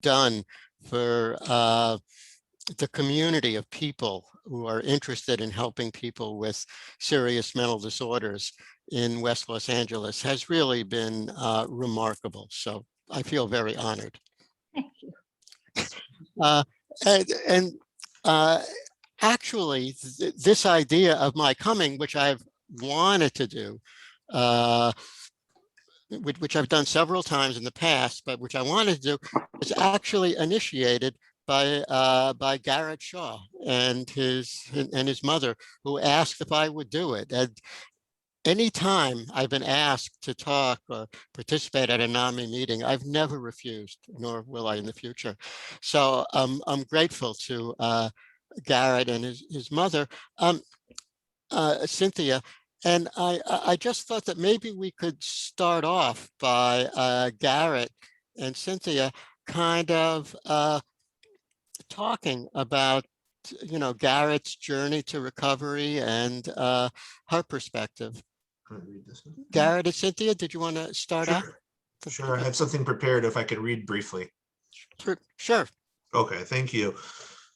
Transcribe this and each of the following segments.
done for the community of people who are interested in helping people with serious mental disorders in West Los Angeles has really been remarkable. So I feel very honored. Thank you. Actually, this idea of my coming, which I've wanted to do, which I've done several times in the past, but which I wanted to do, was actually initiated by Garrett Shaw and his mother, who asked if I would do it. And anytime I've been asked to talk or participate at a NAMI meeting, I've never refused, nor will I in the future. So I'm grateful to Garrett and his mother, Cynthia. And I just thought that maybe we could start off by Garrett and Cynthia kind of talking about, you know, Garrett's journey to recovery and her perspective. Can I read this now? Garrett and Cynthia, did you want to start out? Sure, I had something prepared if I could read briefly. Sure. Okay, thank you.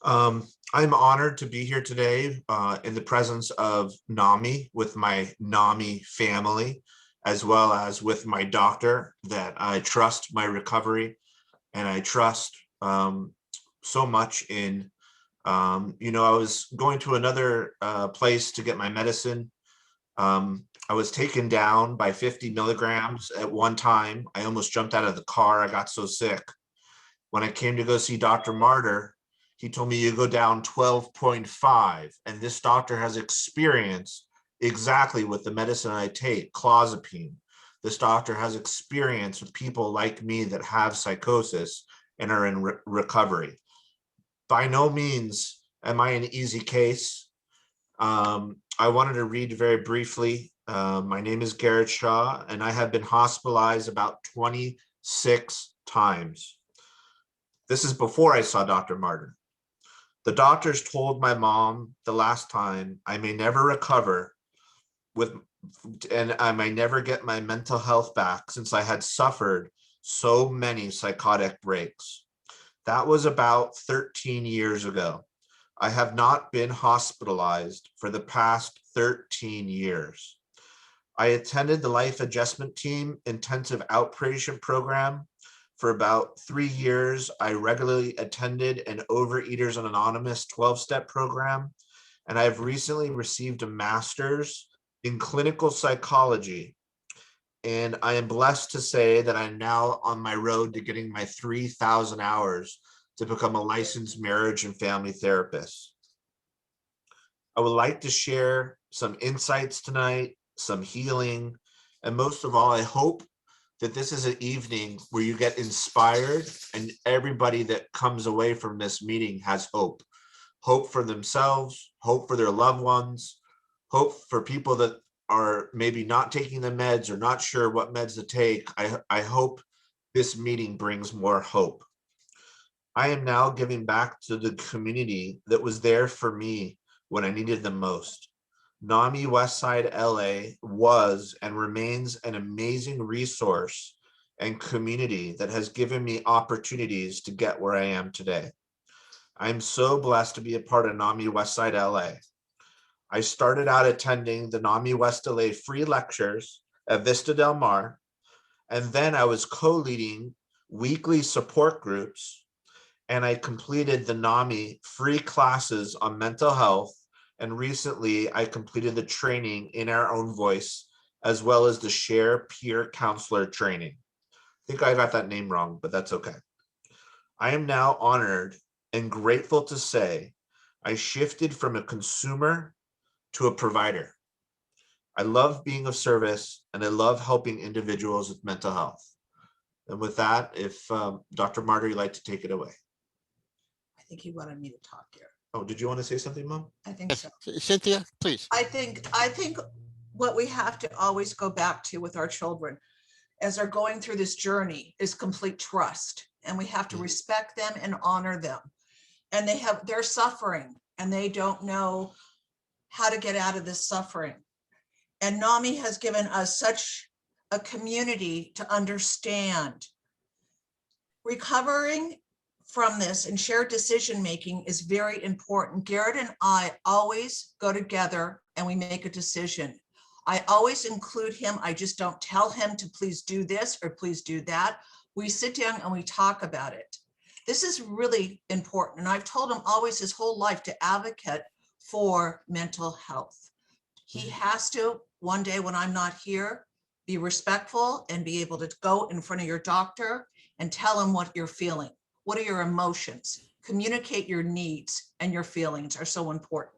I'm honored to be here today in the presence of NAMI with my NAMI family, as well as with my doctor, that I trust my recovery and I trust so much in. You know, I was going to another place to get my medicine. I was taken down by 50 milligrams at one time. I almost jumped out of the car. I got so sick. When I came to go see Dr. Marder, he told me you go down 12.5. And this doctor has experience exactly with the medicine I take, clozapine. This doctor has experience with people like me that have psychosis and are in recovery. By no means am I an easy case. I wanted to read very briefly. My name is Garrett Shaw, and I have been hospitalized about 26 times. This is before I saw Dr. Marder. The doctors told my mom the last time I may never recover and I may never get my mental health back since I had suffered so many psychotic breaks. That was about 13 years ago. I have not been hospitalized for the past 13 years. I attended the Life Adjustment Team intensive outpatient program for about 3 years. I regularly attended an Overeaters Anonymous 12-step program, and I've recently received a master's in clinical psychology. And I am blessed to say that I'm now on my road to getting my 3,000 hours to become a licensed marriage and family therapist. I would like to share some insights tonight, some healing, and most of all, I hope that this is an evening where you get inspired and everybody that comes away from this meeting has hope. Hope for themselves, hope for their loved ones, hope for people that are maybe not taking the meds or not sure what meds to take. I hope this meeting brings more hope. I am now giving back to the community that was there for me when I needed them most. NAMI Westside LA was and remains an amazing resource and community that has given me opportunities to get where I am today. I'm so blessed to be a part of NAMI Westside LA. I started out attending the NAMI West LA free lectures at Vista Del Mar, and then I was co-leading weekly support groups, and I completed the NAMI free classes on mental health, and recently I completed the training in our own voice, as well as the Share Peer Counselor training. I think I got that name wrong, but that's okay. I am now honored and grateful to say I shifted from a consumer to a provider. I love being of service, and I love helping individuals with mental health. And with that, if Dr. Marder, you'd like to take it away. I think he wanted me to talk here. Oh, did you want to say something, Mom? I think so. Cynthia, please. I think what we have to always go back to with our children as they're going through this journey is complete trust. And we have to respect them and honor them. And they're suffering and they don't know how to get out of this suffering. And NAMI has given us such a community to understand. Recovering from this, and shared decision-making is very important. Garrett and I always go together and we make a decision. I always include him. I just don't tell him to please do this or please do that. We sit down and we talk about it. This is really important. And I've told him always his whole life to advocate for mental health. He has to, one day when I'm not here, be respectful and be able to go in front of your doctor and tell him what you're feeling. What are your emotions? Communicate your needs, and your feelings are so important.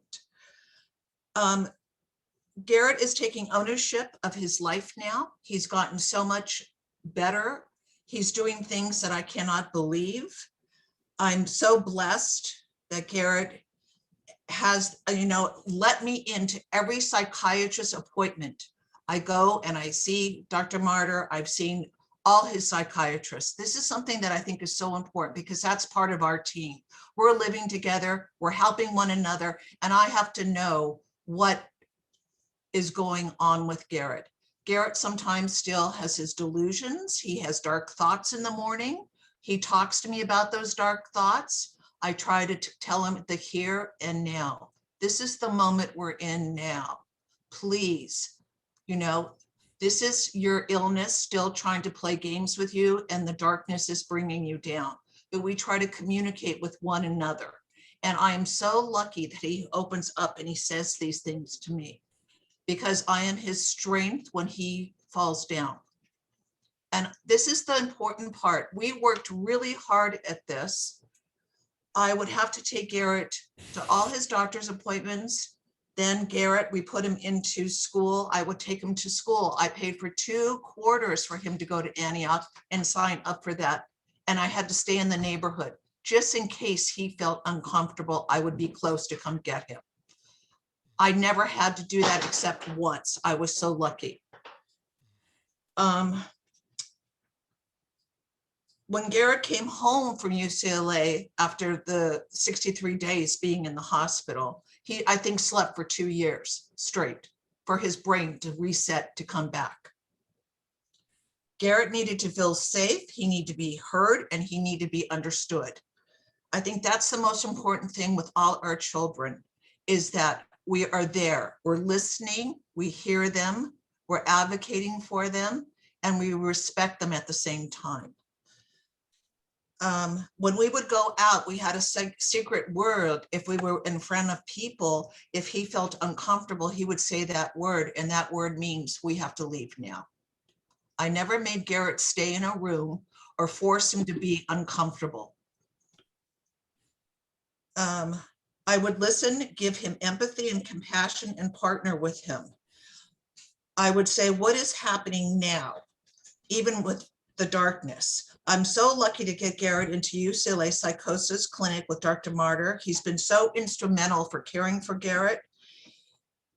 Garrett is taking ownership of his life now. He's gotten so much better. He's doing things that I cannot believe. I'm so blessed that Garrett has, let me into every psychiatrist appointment. I go and I see Dr. Marder. I've seen all his psychiatrists. This is something that I think is so important because that's part of our team. We're living together, we're helping one another, and I have to know what is going on with Garrett. Garrett sometimes still has his delusions. He has dark thoughts in the morning. He talks to me about those dark thoughts. I try to tell him the here and now. This is the moment we're in now. Please, this is your illness still trying to play games with you, and the darkness is bringing you down. But we try to communicate with one another. And I am so lucky that he opens up and he says these things to me, because I am his strength when he falls down. And this is the important part. We worked really hard at this. I would have to take Garrett to all his doctor's appointments. Then Garrett, we put him into school. I would take him to school. I paid for 2 quarters for him to go to Antioch and sign up for that. And I had to stay in the neighborhood just in case he felt uncomfortable. I would be close to come get him. I never had to do that except once. I was so lucky. When Garrett came home from UCLA after the 63 days being in the hospital, he, I think, slept for 2 years straight for his brain to reset, to come back. Garrett needed to feel safe, he needed to be heard, and he needed to be understood. I think that's the most important thing with all our children, is that we are there, we're listening, we hear them, we're advocating for them, and we respect them at the same time. When we would go out, we had a secret word. If we were in front of people, if he felt uncomfortable, he would say that word, and that word means we have to leave now. I never made Garrett stay in a room or force him to be uncomfortable. I would listen, give him empathy and compassion, and partner with him. I would say, what is happening now, even with the darkness? I'm so lucky to get Garrett into UCLA Psychosis clinic with Dr. Marder. He's been so instrumental for caring for Garrett.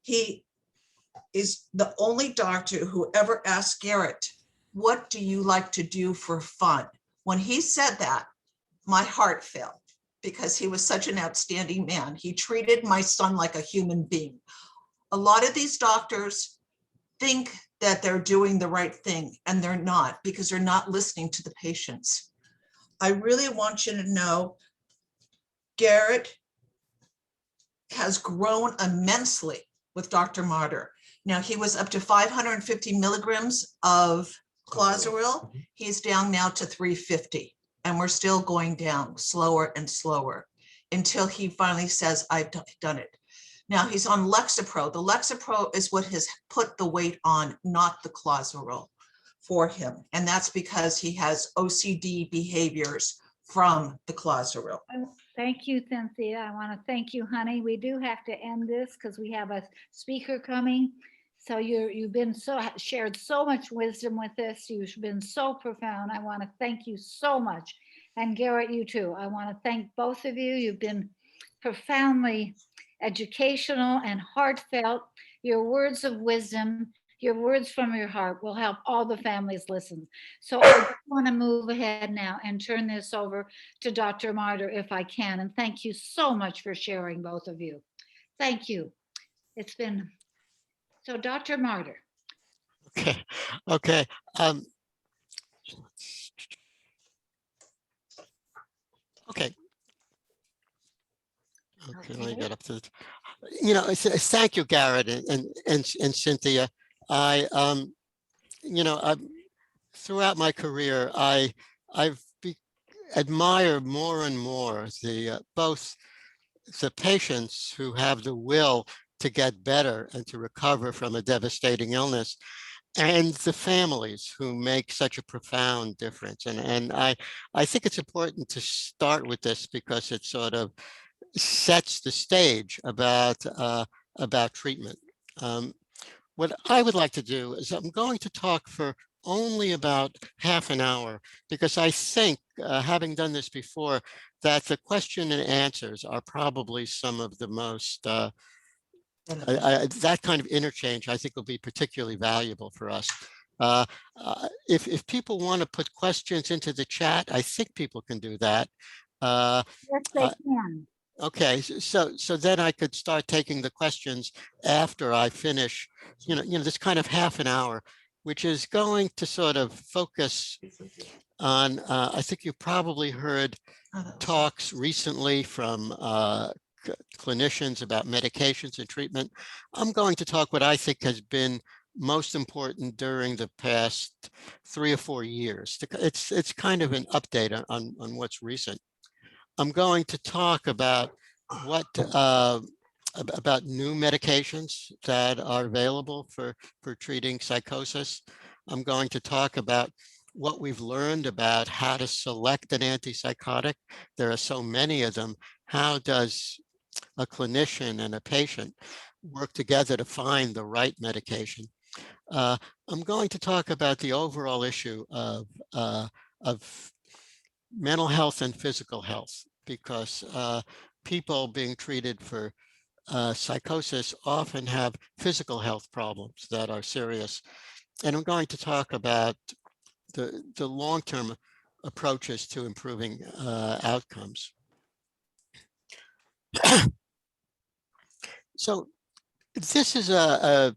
He is the only doctor who ever asked Garrett, what do you like to do for fun? When he said that, my heart fell, because he was such an outstanding man. He treated my son like a human being. A lot of these doctors think that they're doing the right thing, and they're not, because they're not listening to the patients. I really want you to know Garrett has grown immensely with Dr. Marder. Now, he was up to 550 milligrams of clozaril. He's down now to 350, and we're still going down slower and slower until he finally says, I've done it. Now he's on Lexapro. The Lexapro is what has put the weight on, not the clozaril for him. And that's because he has OCD behaviors from the clozaril. Thank you, Cynthia. I want to thank you, honey. We do have to end this because we have a speaker coming. So you've been shared so much wisdom with us. You've been so profound. I want to thank you so much. And Garrett, you too. I want to thank both of you. You've been profoundly educational and heartfelt. Your words of wisdom, your words from your heart will help all the families listen. So I want to move ahead now and turn this over to Dr. Marder if I can. And thank you so much for sharing, both of you. Thank you. It's been, so Dr. Marder. Okay. Can I Okay. get up to, thank you, Garrett and Cynthia. I, I throughout my career, I've admired more and more both the patients who have the will to get better and to recover from a devastating illness, and the families who make such a profound difference. And I think it's important to start with this because it sort of sets the stage about treatment. What I would like to do is I'm going to talk for only about half an hour because I think, having done this before, that the question and answers are probably some of the most, that kind of interchange I think will be particularly valuable for us. If people want to put questions into the chat, I think people can do that. Yes, they uh, can. Okay, so then I could start taking the questions after I finish, this kind of half an hour, which is going to sort of focus on, I think you probably heard Oh, that was- talks recently from clinicians about medications and treatment. I'm going to talk what I think has been most important during the past 3 or 4 years. It's kind of an update on what's recent. I'm going to talk about about new medications that are available for treating psychosis. I'm going to talk about what we've learned about how to select an antipsychotic. There are so many of them. How does a clinician and a patient work together to find the right medication? I'm going to talk about the overall issue of mental health and physical health, because people being treated for psychosis often have physical health problems that are serious. And I'm going to talk about the long-term approaches to improving outcomes. So this is a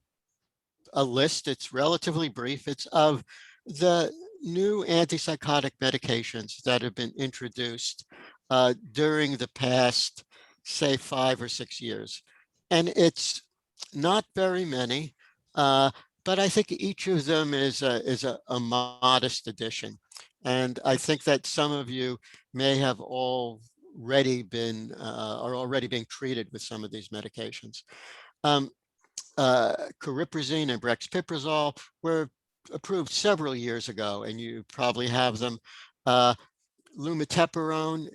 list. It's relatively brief. It's of the new antipsychotic medications that have been introduced during the past, say, 5 or 6 years. And it's not very many, but I think each of them is a modest addition. And I think that some of you may have already been, are already being treated with some of these medications. Cariprazine and brexpiprazole were approved several years ago, and you probably have them. Lumateperone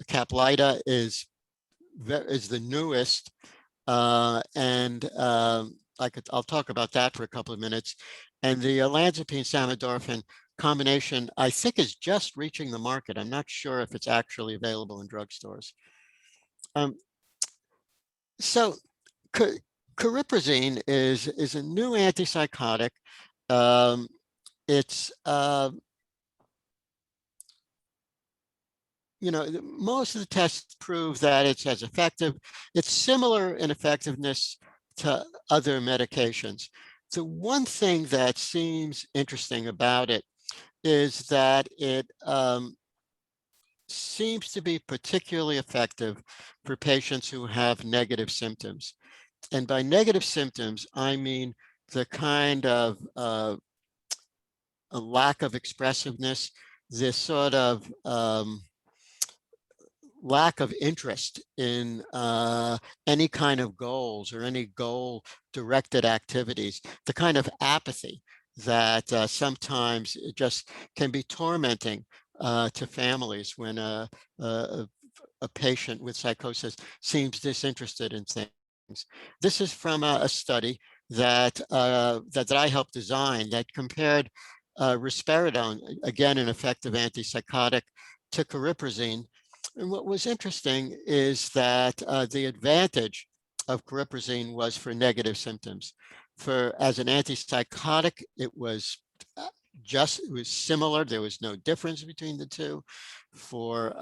Caplyta is the newest, and I'll talk about that for a couple of minutes. And the olanzapine samidorphan combination, I think, is just reaching the market. I'm not sure if it's actually available in drugstores. So cariprazine is a new antipsychotic. It's most of the tests prove that it's as effective. It's similar in effectiveness to other medications. The one thing that seems interesting about it is that it seems to be particularly effective for patients who have negative symptoms. And by negative symptoms, I mean the kind of a lack of expressiveness, this sort of lack of interest in any kind of goals or any goal-directed activities, the kind of apathy that sometimes it just can be tormenting to families when a patient with psychosis seems disinterested in things. This is from a study that I helped design that compared risperidone, again an effective antipsychotic, to cariprazine. And what was interesting is that the advantage of cariprazine was for negative symptoms. As an antipsychotic, it was similar. There was no difference between the two. For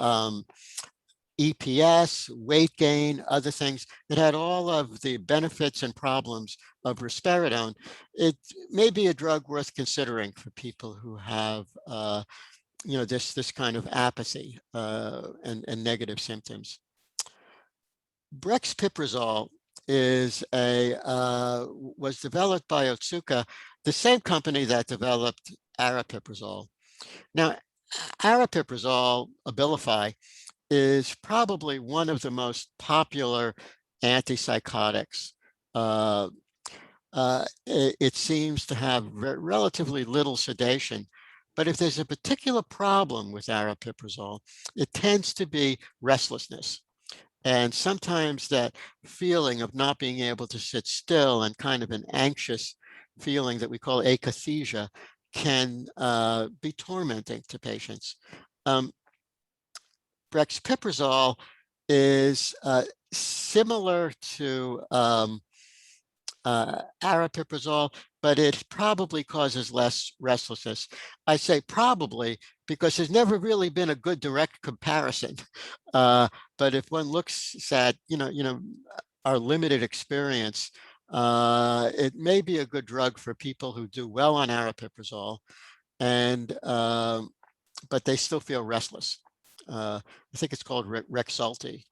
EPS, weight gain, other things, it had all of the benefits and problems of risperidone. It may be a drug worth considering for people who have this kind of apathy and negative symptoms. Brexpiprazole was developed by Otsuka, the same company that developed aripiprazole. Now, aripiprazole, Abilify, is probably one of the most popular antipsychotics. It seems to have relatively little sedation, but if there's a particular problem with aripiprazole, it tends to be restlessness. And sometimes that feeling of not being able to sit still and kind of an anxious feeling that we call akathisia can be tormenting to patients. Brexpiprazole is similar to aripiprazole, but it probably causes less restlessness. I say probably because there's never really been a good direct comparison. But if one looks at, our limited experience, it may be a good drug for people who do well on aripiprazole, and but they still feel restless. I think it's called Rexulti.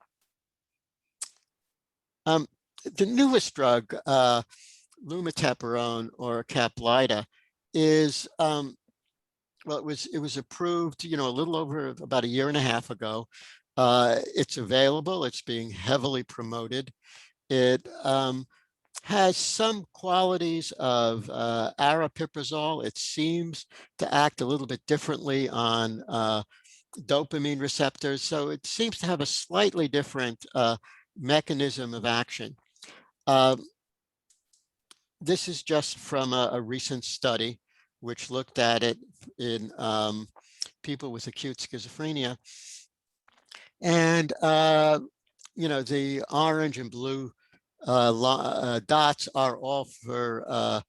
The newest drug, lumateperone or Caplyta, is well, it was approved, a little over about a year and a half ago. It's available. It's being heavily promoted. It has some qualities of aripiprazole. It seems to act a little bit differently on dopamine receptors, so it seems to have a slightly different mechanism of action. This is just from a recent study which looked at it in people with acute schizophrenia. And, the orange and blue dots are all for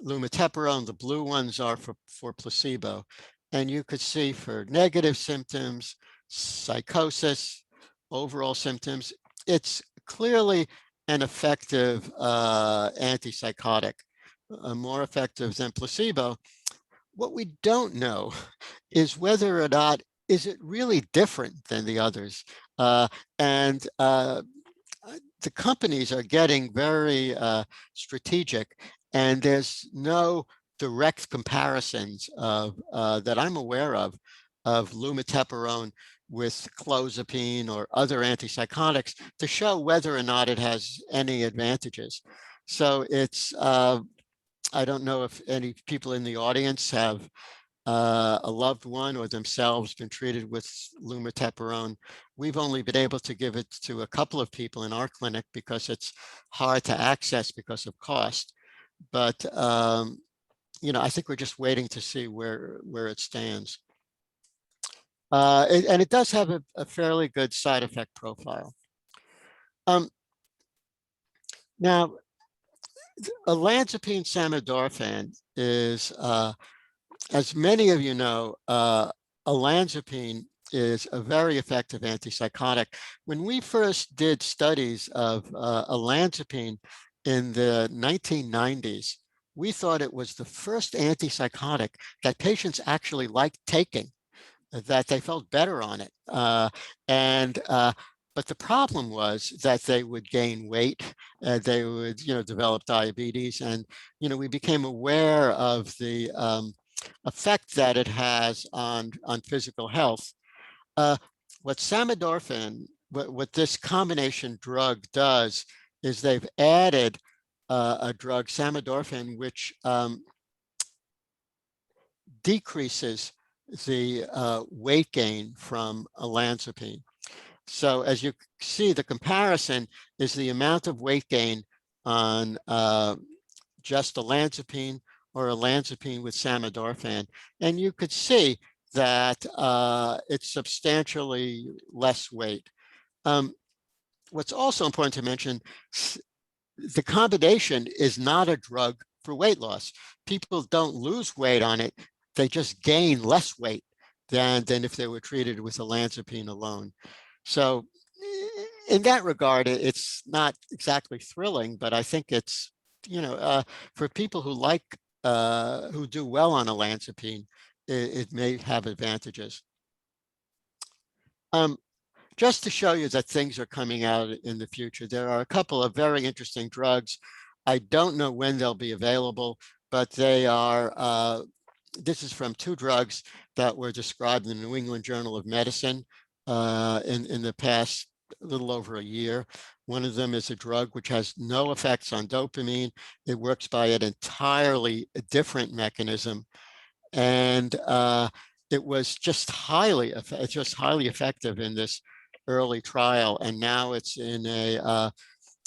lumateperone. The blue ones are for placebo. And you could see for negative symptoms, psychosis, overall symptoms, it's clearly an effective antipsychotic, more effective than placebo. What we don't know is whether or not is it really different than the others. And the companies are getting very strategic, and there's no direct comparisons of that I'm aware of lumateperone with clozapine or other antipsychotics to show whether or not it has any advantages. So it's, I don't know if any people in the audience have a loved one or themselves been treated with lumateperone. We've only been able to give it to a couple of people in our clinic because it's hard to access because of cost. But, I think we're just waiting to see where it stands. And it does have a fairly good side effect profile. Now, olanzapine samidorphan is, as many of you know, olanzapine is a very effective antipsychotic. When we first did studies of olanzapine in the 1990s, we thought it was the first antipsychotic that patients actually liked taking, that they felt better on it. But the problem was that they would gain weight, they would, develop diabetes, and, we became aware of the effect that it has on physical health. What samidorphan, what this combination drug does is they've added a drug, samidorphan, which decreases the weight gain from olanzapine. So as you see, the comparison is the amount of weight gain on just olanzapine or olanzapine with samidorphan. And you could see that it's substantially less weight. What's also important to mention, the combination is not a drug for weight loss. People don't lose weight on it. They just gain less weight than if they were treated with olanzapine alone. So in that regard, it's not exactly thrilling, but I think it's, for people who like, who do well on olanzapine, it may have advantages. just to show you that things are coming out in the future. There are a couple of very interesting drugs. I don't know when they'll be available, but they are, this is from 2 drugs that were described in the New England Journal of Medicine in the past little over a year. One of them is a drug which has no effects on dopamine. It works by an entirely different mechanism. And it was just highly effective in this early trial. And now it's in a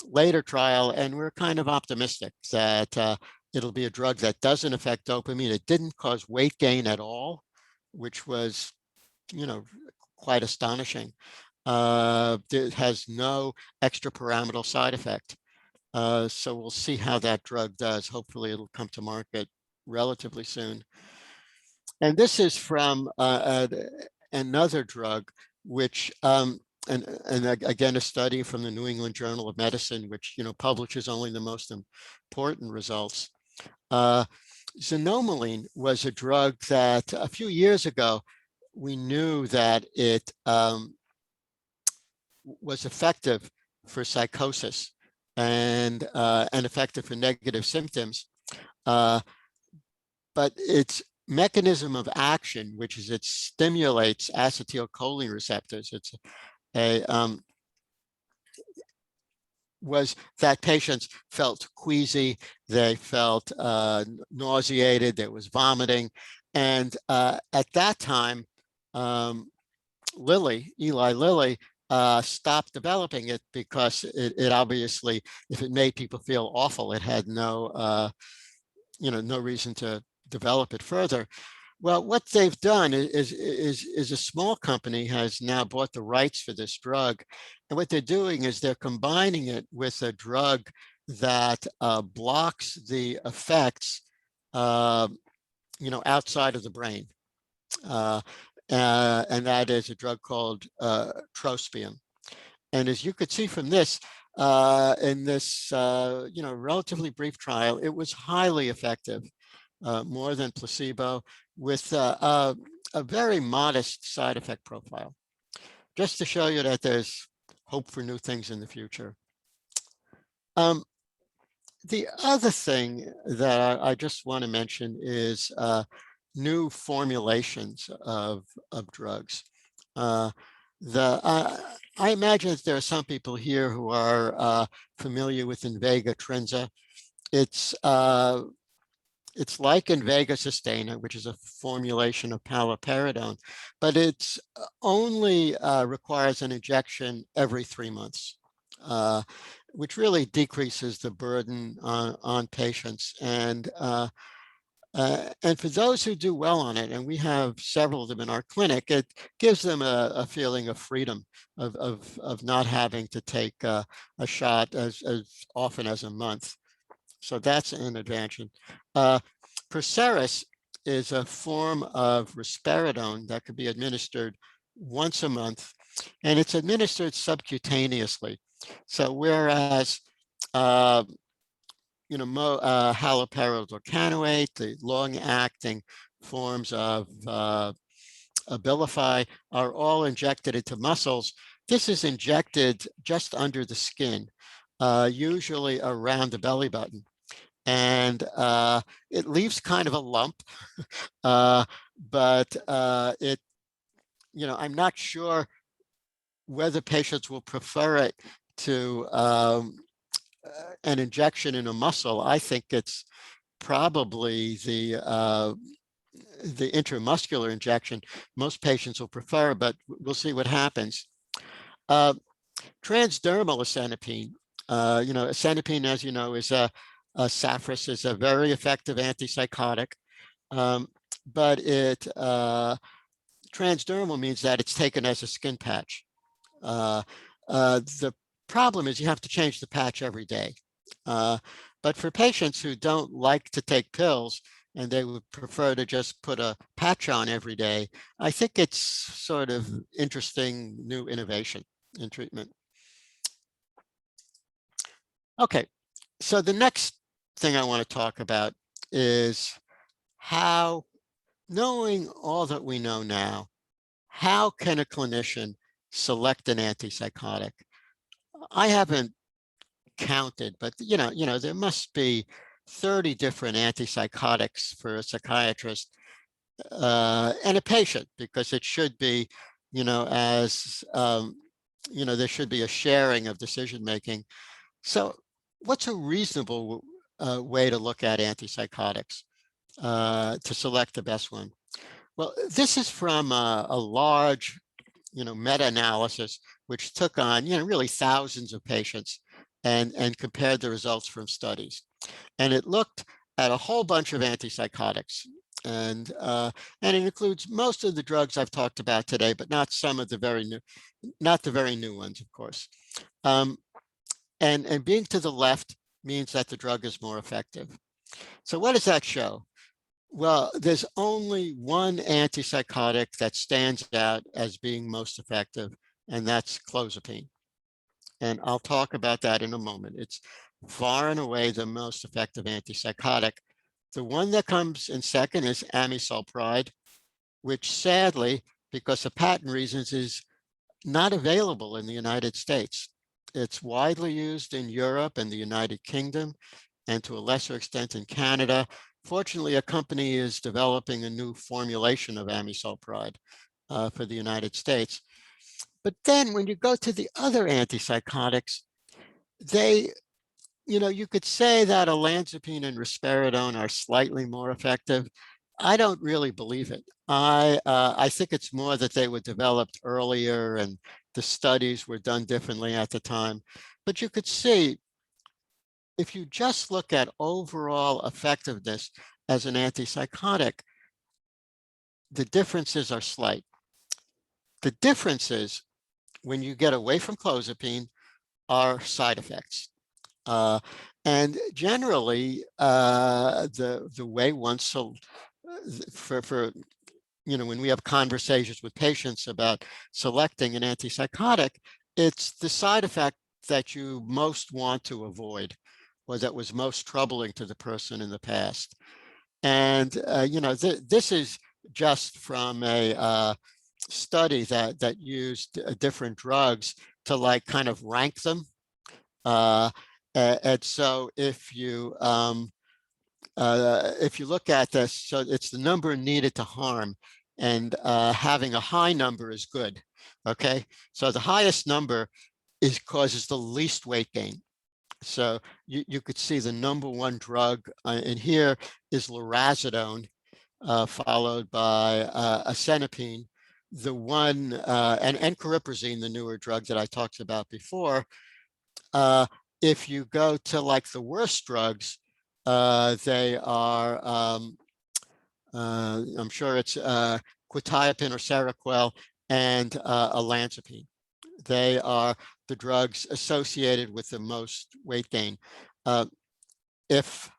later trial. And we're kind of optimistic that it'll be a drug that doesn't affect dopamine. It didn't cause weight gain at all, which was, quite astonishing. It has no extrapyramidal side effect. So we'll see how that drug does. Hopefully it'll come to market relatively soon. And this is from another drug, which, and again, a study from the New England Journal of Medicine, which, publishes only the most important results. Xanomeline was a drug that a few years ago, we knew that it was effective for psychosis and effective for negative symptoms. But its mechanism of action, which is it stimulates acetylcholine receptors, it's a was that patients felt queasy, they felt nauseated, there was vomiting. And at that time, Eli Lilly, stopped developing it because it obviously, if it made people feel awful, it had no, no reason to develop it further. Well, what they've done is a small company has now bought the rights for this drug. And what they're doing is they're combining it with a drug that blocks the effects, outside of the brain. And that is a drug called trospium. And as you could see from this, in this, relatively brief trial, it was highly effective, more than placebo, with a very modest side effect profile, just to show you that there's hope for new things in the future. The other thing that I just want to mention is new formulations of drugs. I imagine that there are some people here who are familiar with Invega Trinza. It's like Invega Sustaina, which is a formulation of paliperidone, but it's only requires an injection every 3 months, which really decreases the burden on patients. And for those who do well on it, and we have several of them in our clinic, it gives them a feeling of freedom, of not having to take a shot as often as a month. So that's an advantage. Perseris is a form of risperidone that could be administered once a month, and it's administered subcutaneously. So whereas haloperidocanoate, the long-acting forms of Abilify are all injected into muscles, this is injected just under the skin, usually around the belly button. And it leaves kind of a lump, but I'm not sure whether patients will prefer it to an injection in a muscle. I think it's probably the intramuscular injection most patients will prefer, but we'll see what happens. Transdermal asenapine, asenapine, as you know, is Saffris is a very effective antipsychotic, but transdermal means that it's taken as a skin patch. The problem is you have to change the patch every day. But for patients who don't like to take pills and they would prefer to just put a patch on every day, I think it's sort of interesting new innovation in treatment. Okay, so the next thing I want to talk about is how, knowing all that we know now, how can a clinician select an antipsychotic. I haven't counted, but there must be 30 different antipsychotics for a psychiatrist and a patient, because it should be, as there should be a sharing of decision making. So what's a reasonable way to look at antipsychotics to select the best one? Well, this is from a large, meta-analysis, which took on, really thousands of patients and compared the results from studies. And it looked at a whole bunch of antipsychotics. And it includes most of the drugs I've talked about today, but not some of the very new ones, of course. And being to the left means that the drug is more effective. So what does that show? Well, there's only one antipsychotic that stands out as being most effective, and that's clozapine. And I'll talk about that in a moment. It's far and away the most effective antipsychotic. The one that comes in second is amisulpride, which sadly, because of patent reasons, is not available in the United States. It's widely used in Europe and the United Kingdom, and to a lesser extent in Canada. Fortunately, a company is developing a new formulation of amisulpride for the United States. But then when you go to the other antipsychotics, you could say that olanzapine and risperidone are slightly more effective. I don't really believe it. I think it's more that they were developed earlier and the studies were done differently at the time. But you could see, if you just look at overall effectiveness as an antipsychotic, the differences are slight. The differences, when you get away from clozapine, are side effects. And generally, the way when we have conversations with patients about selecting an antipsychotic, it's the side effect that you most want to avoid, or that was most troubling to the person in the past. And this is just from a study that used different drugs to kind of rank them. And so if you look at this, so it's the number needed to harm, and having a high number is good. Okay, so the highest number causes the least weight gain. So you could see the number one drug in here is lorazepam, followed by acenapine. The one and cariprazine, the newer drug that I talked about before. If you go to the worst drugs, they are, I'm sure it's quetiapine or Seroquel and olanzapine. They are the drugs associated with the most weight gain. If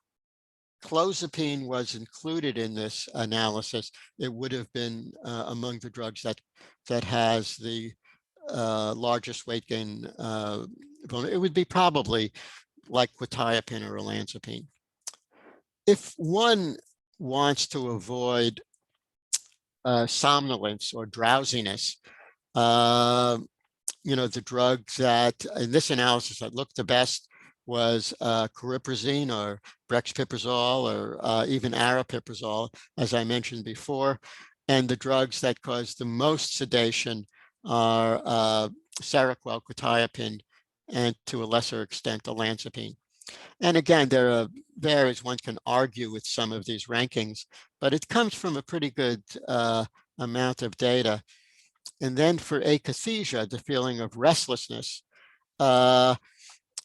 clozapine was included in this analysis, it would have been among the drugs that has the largest weight gain. It would be probably like quetiapine or olanzapine. If one wants to avoid somnolence or drowsiness, the drugs that in this analysis that looked the best was cariprazine or brexpiprazole or even aripiprazole, as I mentioned before. And the drugs that cause the most sedation are Seroquel, quetiapine, and to a lesser extent, olanzapine. And again, there are varies. One can argue with some of these rankings, but it comes from a pretty good amount of data. And then for akathisia, the feeling of restlessness,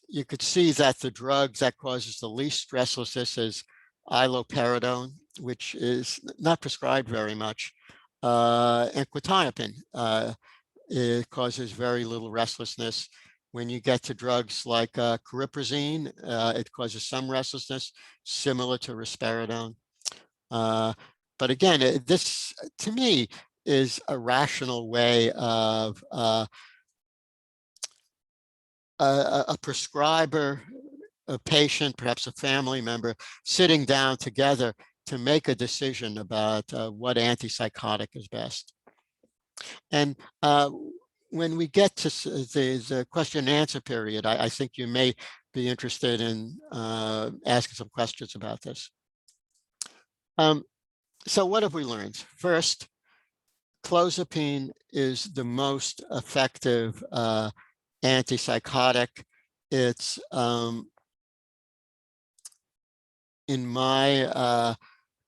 you could see that the drug that causes the least restlessness is iloperidone, which is not prescribed very much, and quetiapine. It causes very little restlessness. When you get to drugs like cariprazine, it causes some restlessness, similar to risperidone. But again, this, to me, is a rational way of a prescriber, a patient, perhaps a family member, sitting down together to make a decision about what antipsychotic is best. And when we get to the question and answer period, I think you may be interested in asking some questions about this. So what have we learned? First, clozapine is the most effective antipsychotic. It's in my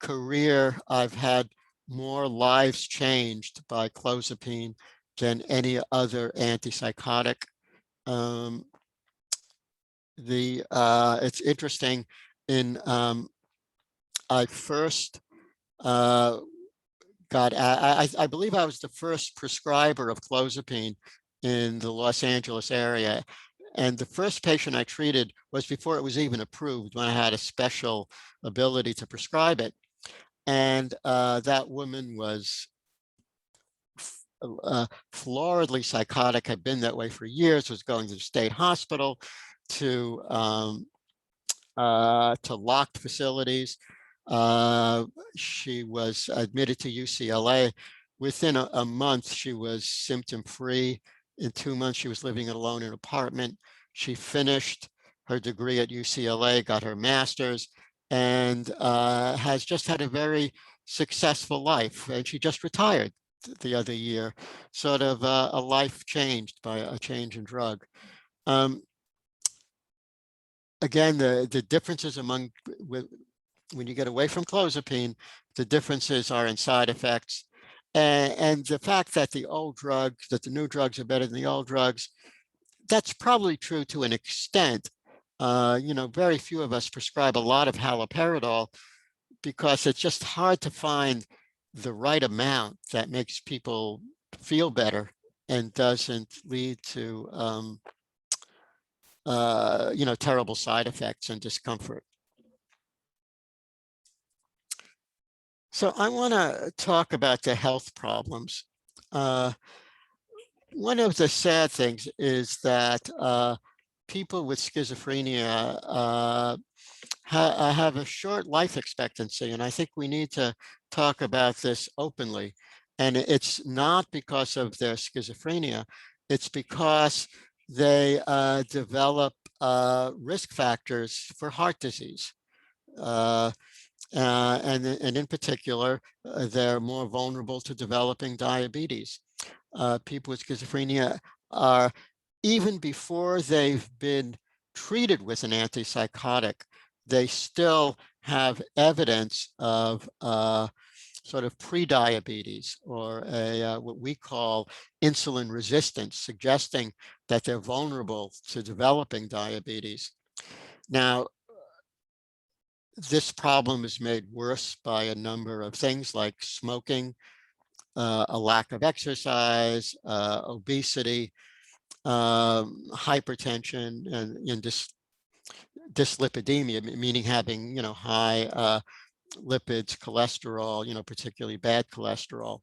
career, I've had more lives changed by clozapine than any other antipsychotic. It's interesting. I first I believe I was the first prescriber of clozapine in the Los Angeles area. And the first patient I treated was before it was even approved, when I had a special ability to prescribe it. And that woman was floridly psychotic, had been that way for years, was going to the state hospital, to locked facilities. She was admitted to UCLA. Within a month, she was symptom-free. In 2 months, she was living alone in an apartment. She finished her degree at UCLA, got her master's, and has just had a very successful life. And she just retired the other year, sort of a life changed by a change in drug. Again, the differences among, when you get away from clozapine, the differences are in side effects. And the fact that the new drugs are better than the old drugs, that's probably true to an extent. Very few of us prescribe a lot of haloperidol because it's just hard to find the right amount that makes people feel better and doesn't lead to terrible side effects and discomfort. So I want to talk about the health problems. One of the sad things is that people with schizophrenia have a short life expectancy, and I think we need to talk about this openly. And it's not because of their schizophrenia, it's because they develop risk factors for heart disease. And in particular, they're more vulnerable to developing diabetes. People with schizophrenia are, even before they've been treated with an antipsychotic, they still have evidence of sort of pre-diabetes, or what we call insulin resistance, suggesting that they're vulnerable to developing diabetes. Now, this problem is made worse by a number of things like smoking, a lack of exercise, obesity, hypertension, and dyslipidemia, meaning having high lipids, cholesterol, particularly bad cholesterol.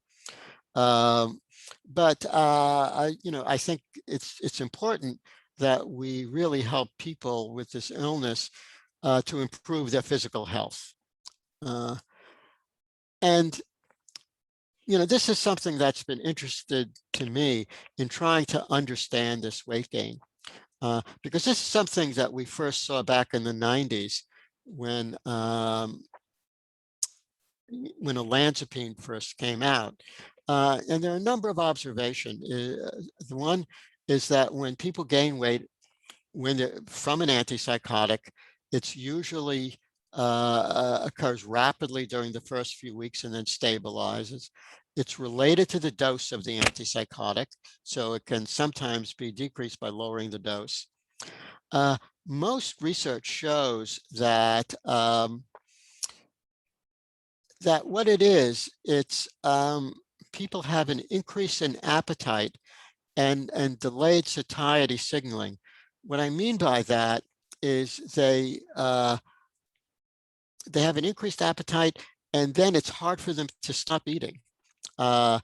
But I think it's important that we really help people with this illness to improve their physical health. And this is something that's been interested to me in trying to understand this weight gain, because this is something that we first saw back in the 90s when olanzapine first came out. And there are a number of observations. The one is that when people gain weight from an antipsychotic, it's usually occurs rapidly during the first few weeks and then stabilizes. It's related to the dose of the antipsychotic, so it can sometimes be decreased by lowering the dose. Most research shows that what it is, it's people have an increase in appetite and delayed satiety signaling. What I mean by that is they have an increased appetite, and then it's hard for them to stop eating. That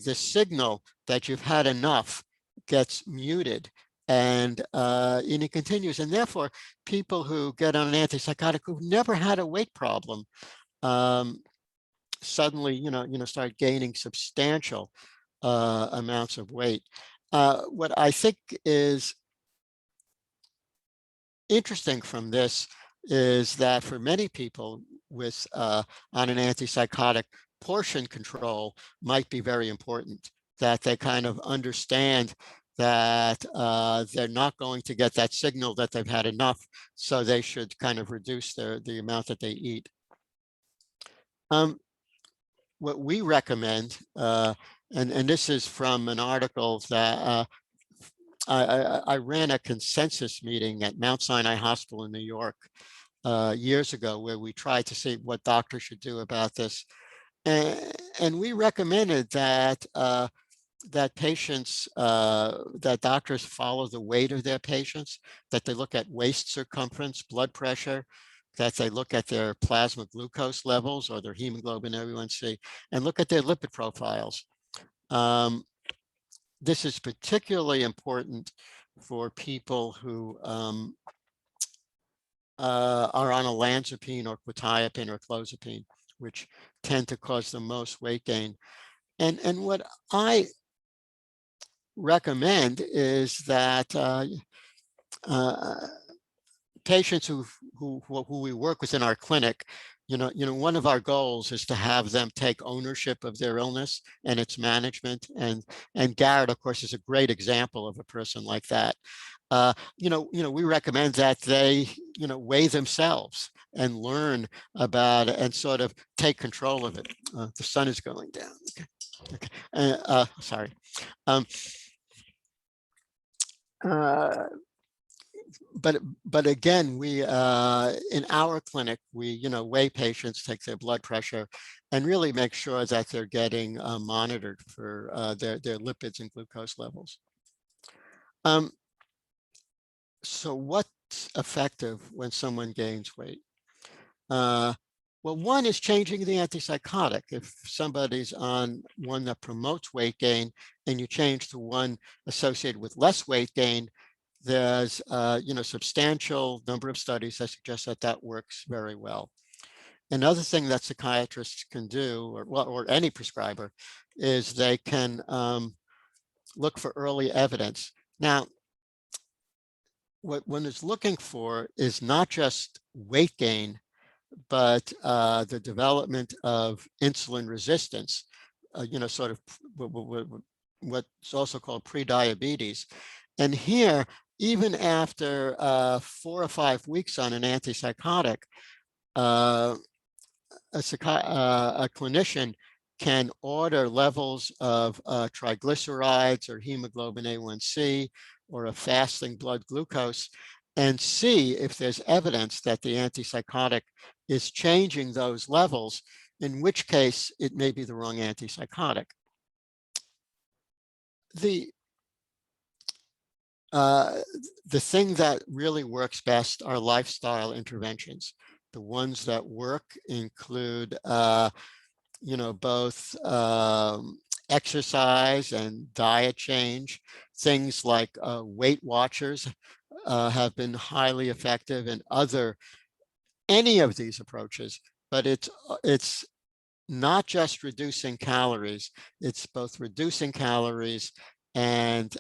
the signal that you've had enough gets muted, and it continues. And therefore, people who get on an antipsychotic who've never had a weight problem suddenly, start gaining substantial amounts of weight. What I think is interesting from this is that for many people with on an antipsychotic, portion control might be very important, that they kind of understand that they're not going to get that signal that they've had enough, so they should kind of reduce the amount that they eat. What we recommend, and this is from an article that I ran a consensus meeting at Mount Sinai Hospital in New York years ago, where we tried to see what doctors should do about this. And we recommended that that patients, that doctors follow the weight of their patients, that they look at waist circumference, blood pressure, that they look at their plasma glucose levels or their hemoglobin A1C, and look at their lipid profiles. This is particularly important for people who are on olanzapine or quetiapine or clozapine, which tend to cause the most weight gain. And what I recommend is that patients who we work with in our clinic, one of our goals is to have them take ownership of their illness and its management. And Garrett, of course, is a great example of a person like that. We recommend that they, weigh themselves and learn about it and sort of take control of it. The sun is going down. Okay. Sorry. But again, we in our clinic, we weigh patients, take their blood pressure, and really make sure that they're getting monitored for their lipids and glucose levels. So what's effective when someone gains weight? Well, one is changing the antipsychotic. If somebody's on one that promotes weight gain and you change to one associated with less weight gain, there's substantial number of studies that suggest that that works very well. Another thing that psychiatrists can do, or any prescriber, is they can look for early evidence. Now, what one is looking for is not just weight gain, but the development of insulin resistance, sort of what's also called prediabetes. And here, even after 4 or 5 weeks on an antipsychotic, a clinician can order levels of triglycerides or hemoglobin A1C or a fasting blood glucose and see if there's evidence that the antipsychotic is changing those levels, in which case it may be the wrong antipsychotic. The thing that really works best are lifestyle interventions. The ones that work include, both exercise and diet change. Things like Weight Watchers have been highly effective, and any of these approaches. But it's not just reducing calories; it's both reducing calories and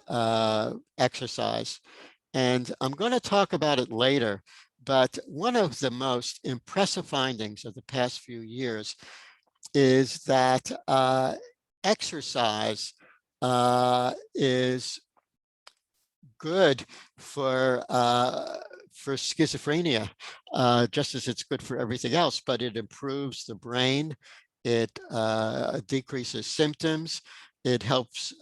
exercise. And I'm going to talk about it later, but one of the most impressive findings of the past few years is that exercise is good for schizophrenia, just as it's good for everything else, but it improves the brain, it decreases symptoms, it helps,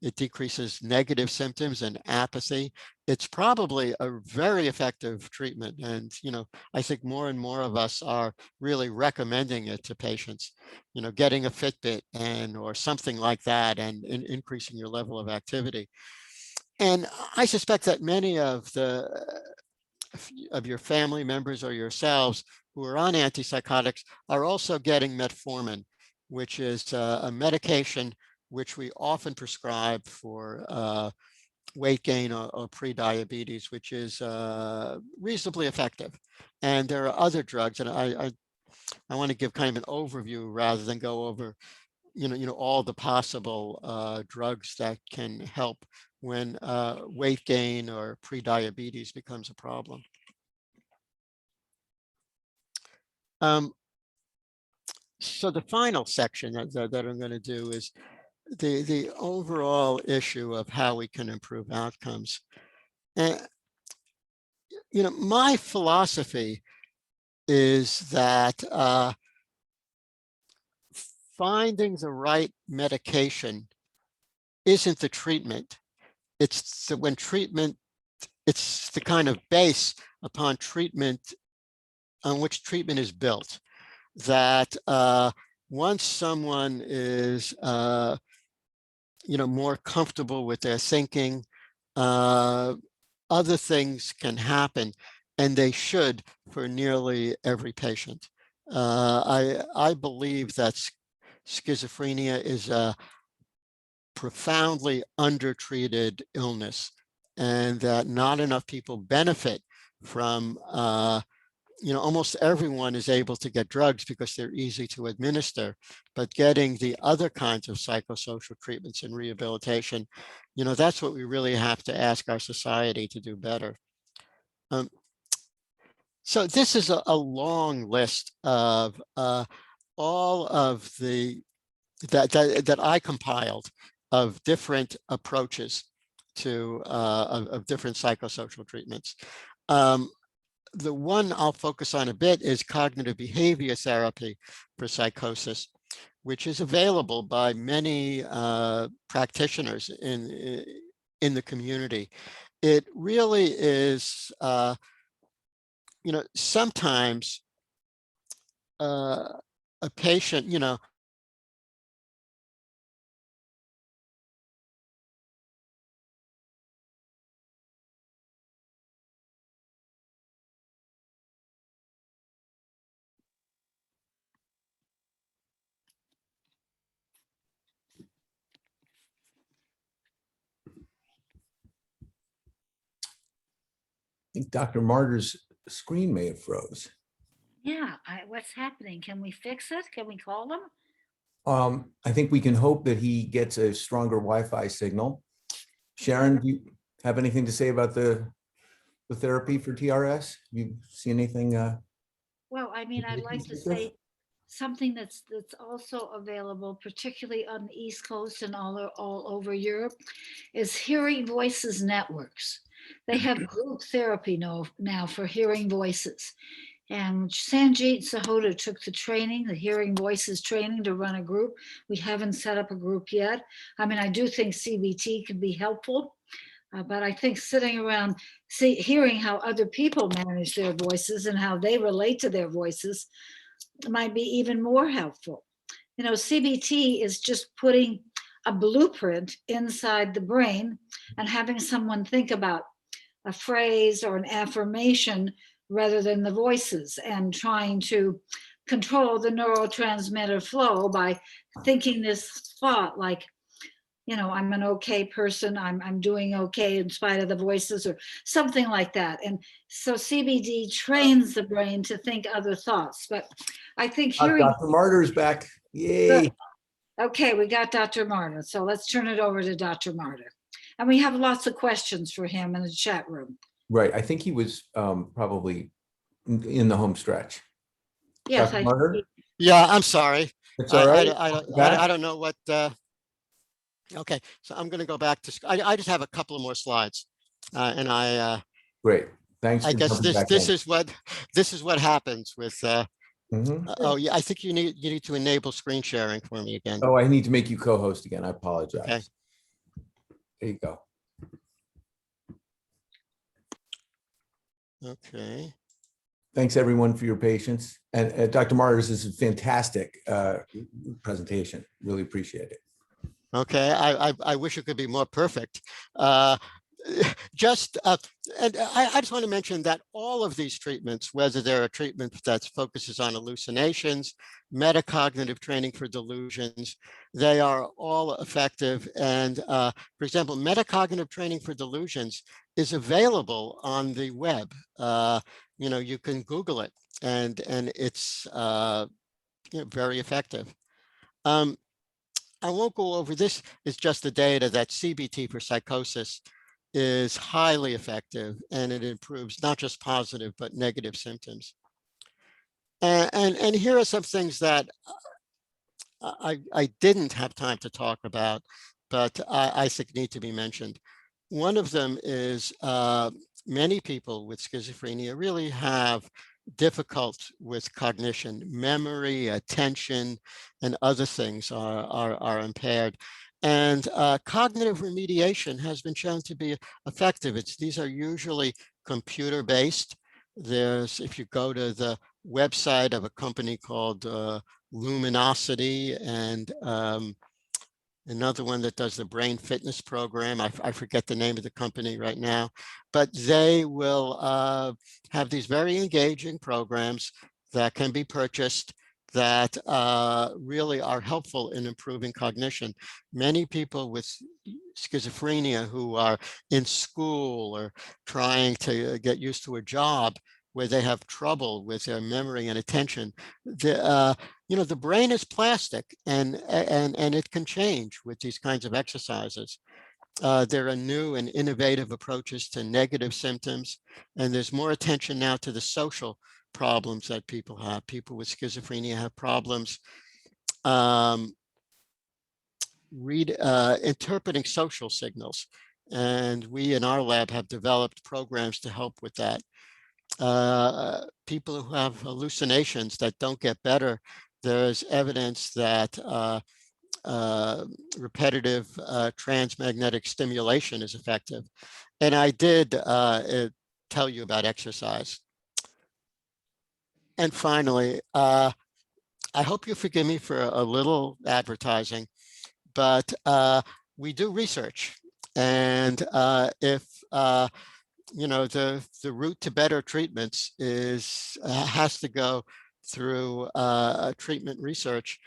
it decreases negative symptoms and apathy. It's probably a very effective treatment. And, I think more and more of us are really recommending it to patients, getting a Fitbit or something like that and increasing your level of activity. And I suspect that many of your family members or yourselves who are on antipsychotics are also getting metformin, which is a medication which we often prescribe for weight gain or pre-diabetes, which is reasonably effective. And there are other drugs, and I want to give kind of an overview rather than go over all the possible drugs that can help when weight gain or prediabetes becomes a problem. So the final section that I'm going to do is the overall issue of how we can improve outcomes. And, my philosophy is that finding the right medication isn't the treatment. It's it's the kind of base upon treatment on which treatment is built. That once someone is, more comfortable with their thinking, other things can happen, and they should for nearly every patient. I believe that schizophrenia is a profoundly undertreated illness, and that not enough people benefit from almost everyone is able to get drugs because they're easy to administer, but getting the other kinds of psychosocial treatments and rehabilitation, that's what we really have to ask our society to do better. So this is a long list of all of the that I compiled of different approaches to of different psychosocial treatments. The one I'll focus on a bit is cognitive behavior therapy for psychosis, which is available by many practitioners in the community. It really is, sometimes a patient, I think Dr. Marder's screen may have froze. Yeah, what's happening? Can we fix it? Can we call them? I think we can hope that he gets a stronger Wi-Fi signal. Sharon, do you have anything to say about the therapy for TRS? You see anything? Well, I mean, I'd like to say something that's also available, particularly on the East Coast and all over Europe, is Hearing Voices networks. They have group therapy now for hearing voices. And Sanjeet Sahota took the training, the Hearing Voices training, to run a group. We haven't set up a group yet. I mean, I do think CBT could be helpful, but I think sitting around, hearing how other people manage their voices and how they relate to their voices might be even more helpful. CBT is just putting a blueprint inside the brain and having someone think about a phrase or an affirmation rather than the voices, and trying to control the neurotransmitter flow by thinking this thought like, I'm an okay person, I'm doing okay in spite of the voices, or something like that. And so CBD trains the brain to think other thoughts. But I think hearing— Dr. Marder is back. Yay. Okay, we got Dr. Marder. So let's turn it over to Dr. Marder. And we have lots of questions for him in the chat room. Right. I think he was probably in the home stretch. Yes, Dr. Marder? Yeah, I'm sorry. It's all right. I don't know what. Okay, so I'm going to go back to. I just have a couple of more slides, and I. Great. Thanks. I for guess jumping back this in. is what happens with. Mhm. Oh yeah, I think you need to enable screen sharing for me again. Oh, I need to make you co-host again. I apologize. Okay. There you go. Okay. Thanks everyone for your patience. And Dr. Marder, this is a fantastic presentation. Really appreciate it. Okay, I wish it could be more perfect. And I just want to mention that all of these treatments, whether they're a treatment that focuses on hallucinations, metacognitive training for delusions, they are all effective. And for example, metacognitive training for delusions is available on the web. You can Google it, and it's very effective. I won't go over this. It's just the data that CBT for psychosis is highly effective, and it improves not just positive but negative symptoms. And here are some things that I didn't have time to talk about, but I think need to be mentioned. One of them is many people with schizophrenia really have difficult with cognition, memory, attention, and other things are impaired. And cognitive remediation has been shown to be effective. These are usually computer-based. If you go to the website of a company called Luminosity and another one that does the brain fitness program. I forget the name of the company right now, but they will have these very engaging programs that can be purchased that really are helpful in improving cognition. Many people with schizophrenia who are in school or trying to get used to a job where they have trouble with their memory and attention, the brain is plastic and it can change with these kinds of exercises. There are new and innovative approaches to negative symptoms, and there's more attention now to the social problems that people have. People with schizophrenia have problems interpreting social signals, and we in our lab have developed programs to help with that. People who have hallucinations that don't get better, there's evidence that repetitive transmagnetic stimulation is effective. And I did tell you about exercise. And finally, I hope you forgive me for a little advertising, but we do research. And if the route to better treatments has to go through treatment research.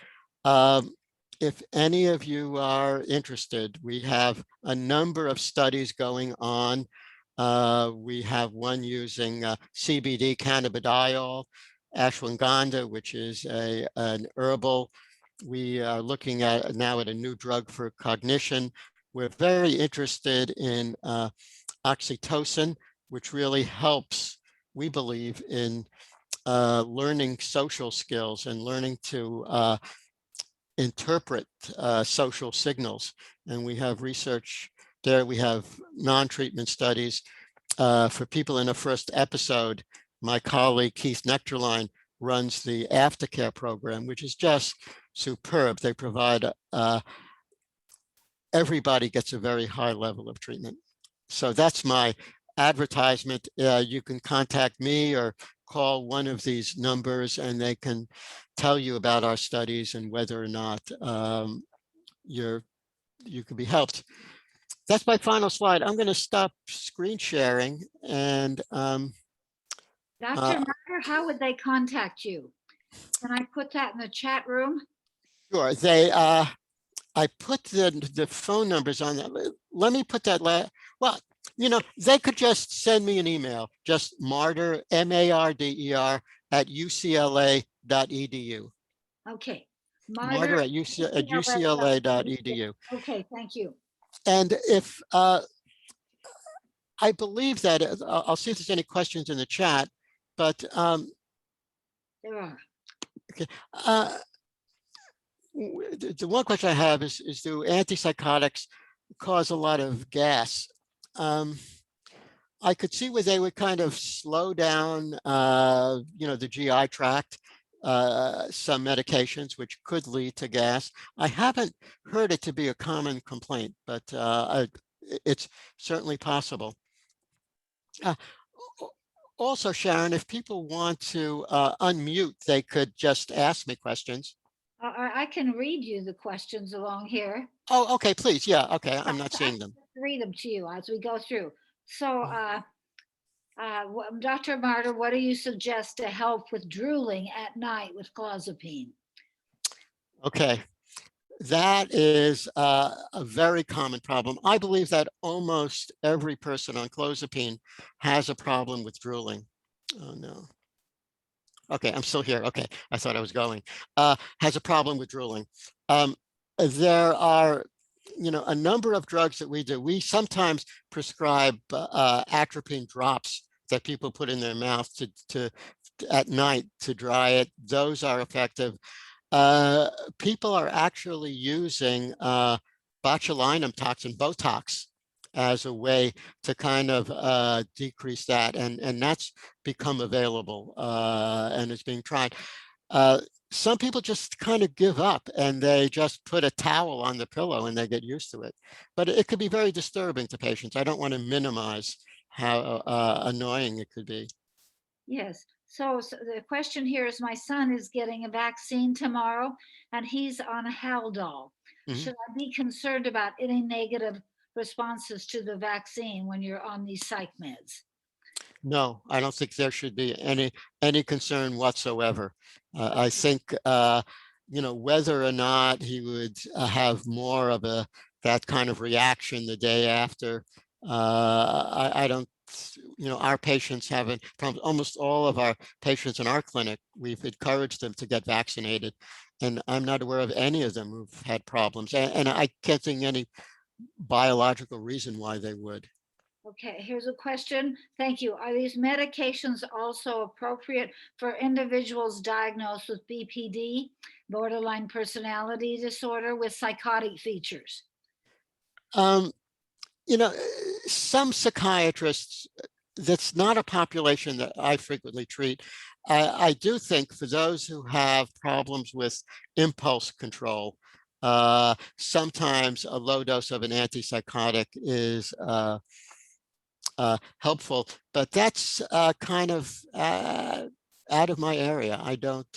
If any of you are interested, we have a number of studies going on. We have one using CBD cannabidiol, ashwagandha, which is an herbal. We are looking at now at a new drug for cognition. We're very interested in oxytocin, which really helps, we believe, in learning social skills and learning to interpret social signals. And we have research there. We have non-treatment studies. For people in a first episode, my colleague Keith Nectarline runs the aftercare program, which is just superb. They provide, everybody gets a very high level of treatment. So that's my advertisement. You can contact me or call one of these numbers and they can tell you about our studies and whether or not you can be helped. That's my final slide. I'm going to stop screen sharing and Dr. Marder, how would they contact you? Can I put that in the chat room? Sure. I put the phone numbers on that. Let me put that. Well, they could just send me an email, just Marder, MARDER @UCLA.edu. Okay. Marder at UCLA.edu. Okay, thank you. And if I believe that I'll see if there's any questions in the chat, but There are. okay. The one question I have is do antipsychotics cause a lot of gas? I could see where they would kind of slow down, the GI tract, some medications, which could lead to gas. I haven't heard it to be a common complaint, but it's certainly possible. Also, Sharon, if people want to unmute, they could just ask me questions. I can read you the questions along here. Oh, okay, please. Yeah, okay. I'm not seeing them. Read them to you as we go through. So, Dr. Marder, what do you suggest to help with drooling at night with clozapine? Okay, that is a very common problem. I believe that almost every person on clozapine has a problem with drooling. Oh, no. Okay, I'm still here. Okay, I thought I was going. Has a problem with drooling. there are, a number of drugs that we do. We sometimes prescribe atropine drops that people put in their mouth to at night to dry it. Those are effective. People are actually using botulinum toxin, Botox, as a way to kind of decrease that, and that's become available and is being tried. Some people just kind of give up and they just put a towel on the pillow and they get used to it. But it could be very disturbing to patients. I don't want to minimize how annoying it could be. Yes. So the question here is, my son is getting a vaccine tomorrow and he's on a Haldol. Should I be concerned about any negative responses to the vaccine when you're on these psych meds? No, I don't think there should be any concern whatsoever. I think whether or not he would have more of that kind of reaction the day after, I don't. Our patients haven't. Almost all of our patients in our clinic, we've encouraged them to get vaccinated, and I'm not aware of any of them who've had problems, and I can't think any biological reason why they would. Okay, here's a question. Thank you. Are these medications also appropriate for individuals diagnosed with BPD, borderline personality disorder, with psychotic features? Some psychiatrists, that's not a population that I frequently treat. I do think for those who have problems with impulse control, sometimes a low dose of an antipsychotic is helpful, but that's kind of out of my area. I don't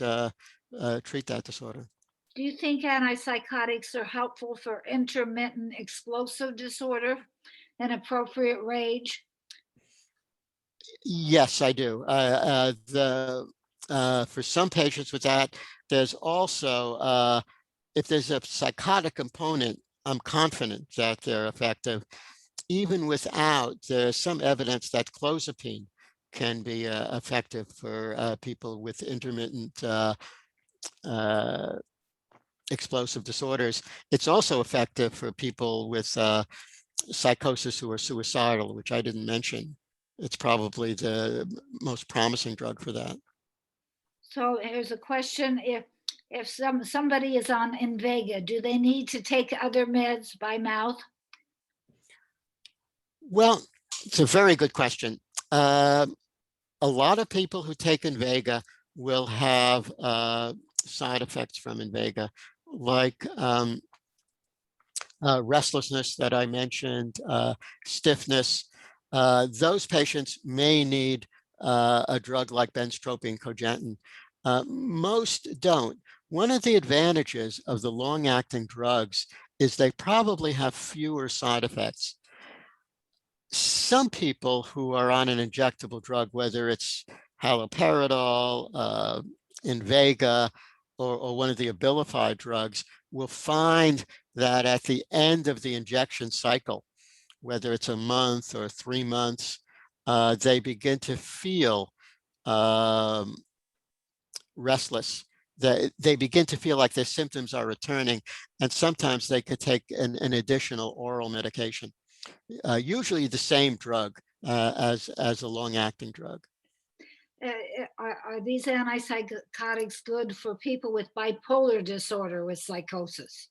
treat that disorder. Do you think antipsychotics are helpful for intermittent explosive disorder and appropriate rage? Yes, I do. For some patients with that, there's also, if there's a psychotic component, I'm confident that they're effective. Even without, there's some evidence that clozapine can be effective for people with intermittent explosive disorders. It's also effective for people with psychosis who are suicidal, which I didn't mention. It's probably the most promising drug for that. So here's a question. If somebody is on Invega, do they need to take other meds by mouth? Well, it's a very good question. A lot of people who take Invega will have side effects from Invega, like restlessness that I mentioned, stiffness. Those patients may need a drug like benztropine cogentin. Most don't. One of the advantages of the long-acting drugs is they probably have fewer side effects. Some people who are on an injectable drug, whether it's haloperidol, Invega, or one of the Abilify drugs, will find that at the end of the injection cycle, whether it's a month or 3 months, they begin to feel restless. They begin to feel like their symptoms are returning, and sometimes they could take an additional oral medication, usually the same drug as a long-acting drug. Are these antipsychotics good for people with bipolar disorder with psychosis?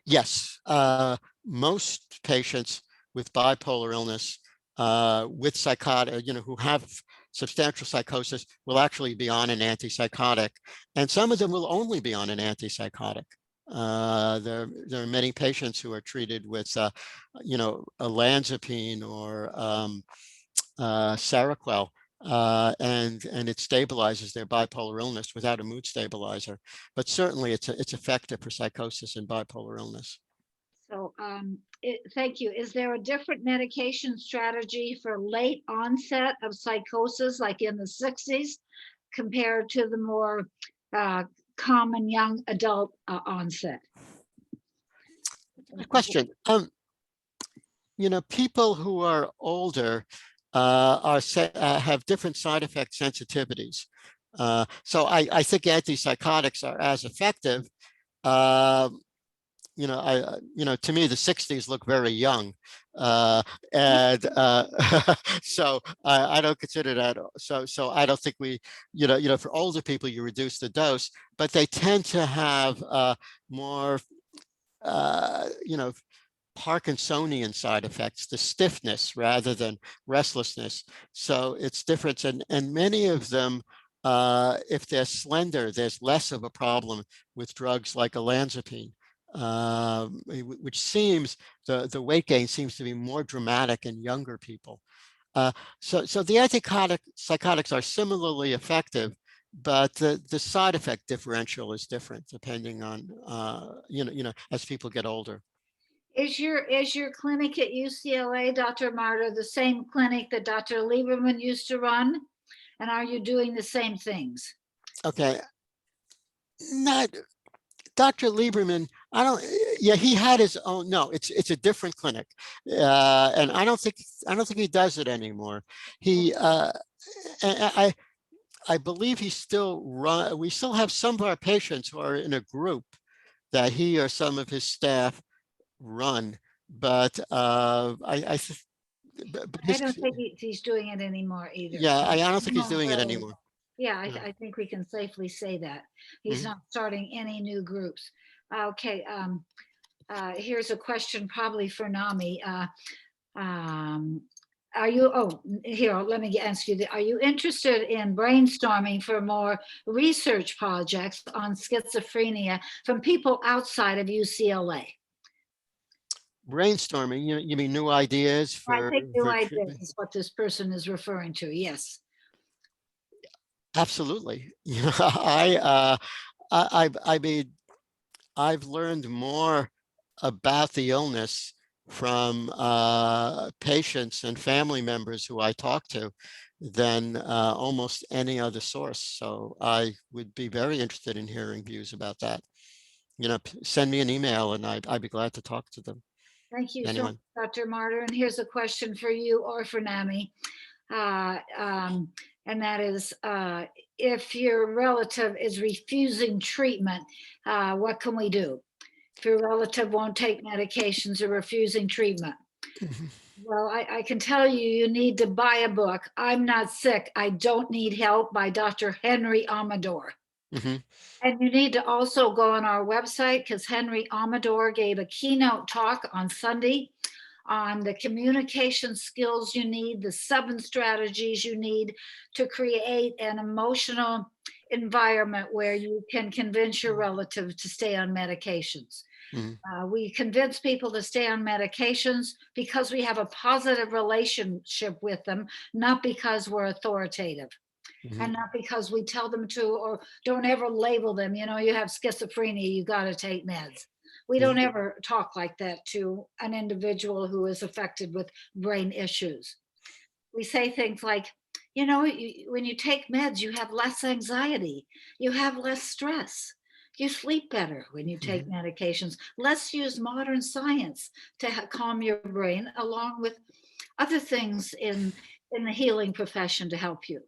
Yes, most patients with bipolar illness, with psychotic, who have substantial psychosis, will actually be on an antipsychotic, and some of them will only be on an antipsychotic. There are many patients who are treated with, olanzapine or Seroquel, and it stabilizes their bipolar illness without a mood stabilizer. But certainly, it's effective for psychosis and bipolar illness. So, thank you. Is there a different medication strategy for late onset of psychosis, like in the 60s, compared to the more common young adult onset? Good question. People who are older have different side effect sensitivities. So I think antipsychotics are as effective, to me, the 60s look very young. And so I don't consider that. So I don't think we, for older people, you reduce the dose, but they tend to have more, Parkinsonian side effects, the stiffness rather than restlessness. So it's different. And many of them, if they're slender, there's less of a problem with drugs like olanzapine, which seems, the weight gain seems to be more dramatic in younger people. So the antipsychotics are similarly effective, but the side effect differential is different depending on, as people get older. Is your clinic at UCLA, Dr. Marder, the same clinic that Dr. Lieberman used to run? And are you doing the same things? Okay. Not Dr. Lieberman. Yeah, he had his own. No, it's a different clinic. And I don't think he does it anymore. I believe he still we still have some of our patients who are in a group that he or some of his staff run, but I don't think he's doing it anymore either. Yeah, I don't think he's doing it anymore. Yeah, I think we can safely say that. He's not starting any new groups. Okay, here's a question probably for NAMI. Are you, here, let me ask you, are you interested in brainstorming for more research projects on schizophrenia from people outside of UCLA? Brainstorming, you mean new ideas for? I think new ideas is what this person is referring to. Yes. Absolutely. I mean, I've learned more about the illness from patients and family members who I talk to than almost any other source. So I would be very interested in hearing views about that. Send me an email and I'd be glad to talk to them. Thank you so much, Dr. Marder. And here's a question for you or for NAMI. And that is, if your relative is refusing treatment, what can we do? If your relative won't take medications or refusing treatment? Well, I can tell you, you need to buy a book, I'm Not Sick, I Don't Need Help, by Dr. Henry Amador. And you need to also go on our website, because Henry Amador gave a keynote talk on Sunday on the communication skills you need, the 7 strategies you need to create an emotional environment where you can convince your relative to stay on medications. We convince people to stay on medications because we have a positive relationship with them, not because we're authoritative. And not because we tell them to, or don't ever label them, you have schizophrenia, you got to take meds. We don't ever talk like that to an individual who is affected with brain issues. We say things like, when you take meds, you have less anxiety, you have less stress, you sleep better when you take medications. Let's use modern science to calm your brain, along with other things in the healing profession to help you.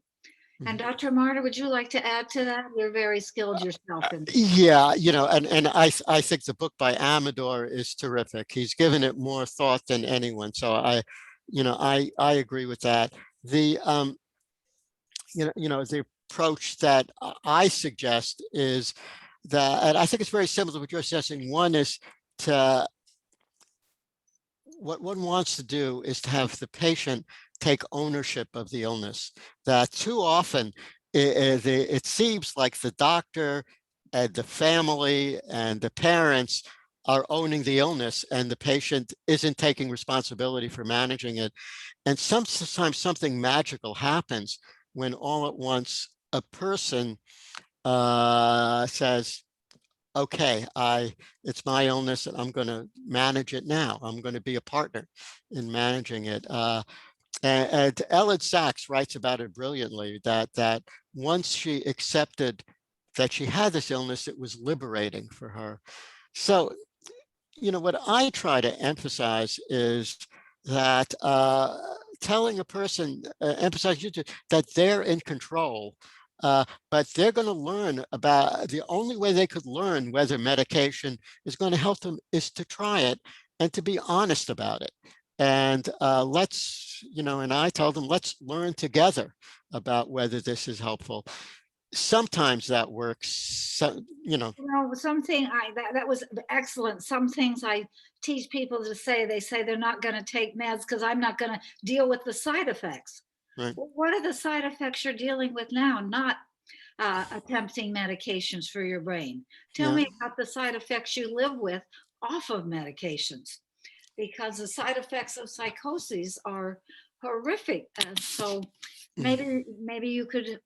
And Dr. Marder, would you like to add to that? You're very skilled yourself. Yeah, and I think the book by Amador is terrific. He's given it more thought than anyone. So I agree with that. The the approach that I suggest is that, and I think it's very similar to what you're suggesting. One is what one wants to do is to have the patient take ownership of the illness. That too often it seems like the doctor and the family and the parents are owning the illness and the patient isn't taking responsibility for managing it. And sometimes something magical happens when all at once a person says, okay, it's my illness and I'm going to manage it now. I'm going to be a partner in managing it. And Ellen Sachs writes about it brilliantly, that once she accepted that she had this illness, it was liberating for her. So, what I try to emphasize is that telling a person, emphasize that they're in control But they're going to learn about, the only way they could learn whether medication is going to help them is to try it and to be honest about it. And let's, and I told them, let's learn together about whether this is helpful. Sometimes that works. So, something that was excellent. Some things I teach people to say, they say they're not going to take meds because I'm not going to deal with the side effects. Right. Well, what are the side effects you're dealing with now? Not attempting medications for your brain. Tell me about the side effects you live with off of medications, because the side effects of psychoses are horrific. And so maybe you could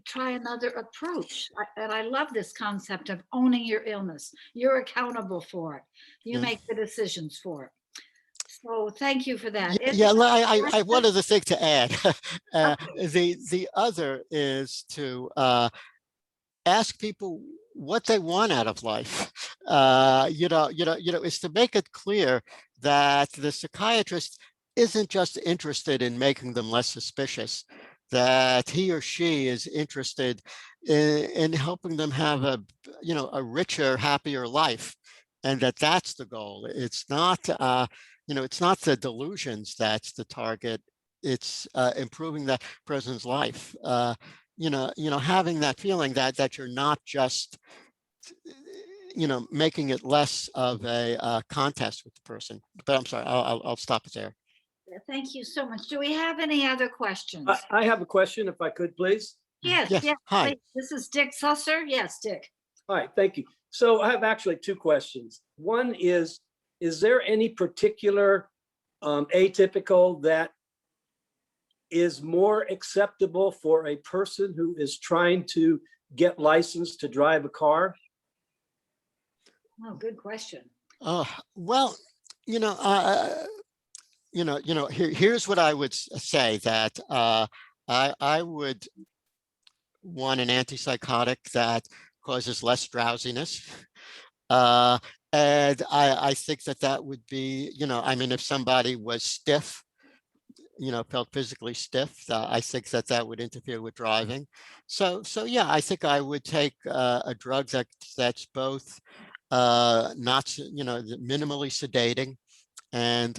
try another approach. And I love this concept of owning your illness. You're accountable for it. You make the decisions for it. So thank you for that. I one other thing to add. The other is to ask people what they want out of life. Is to make it clear that the psychiatrist isn't just interested in making them less suspicious, that he or she is interested in helping them have a richer, happier life, and that's the goal. It's not it's not the delusions that's the target. It's improving that person's life. Having that feeling that you're not just making it less of a contest with the person. But I'm sorry, I'll stop it there. Thank you so much. Do we have any other questions? I have a question, if I could, please. Yes. Hi. Please. This is Dick Susser. Yes, Dick. Hi, thank you. So I have actually two questions. One is there any particular atypical that is more acceptable for a person who is trying to get licensed to drive a car? Oh, good question. Well, here's what I would say, that I would want an antipsychotic that causes less drowsiness. And I think that would be, if somebody was stiff, felt physically stiff, I think that would interfere with driving. So yeah, I think I would take a drug that's both not, minimally sedating, and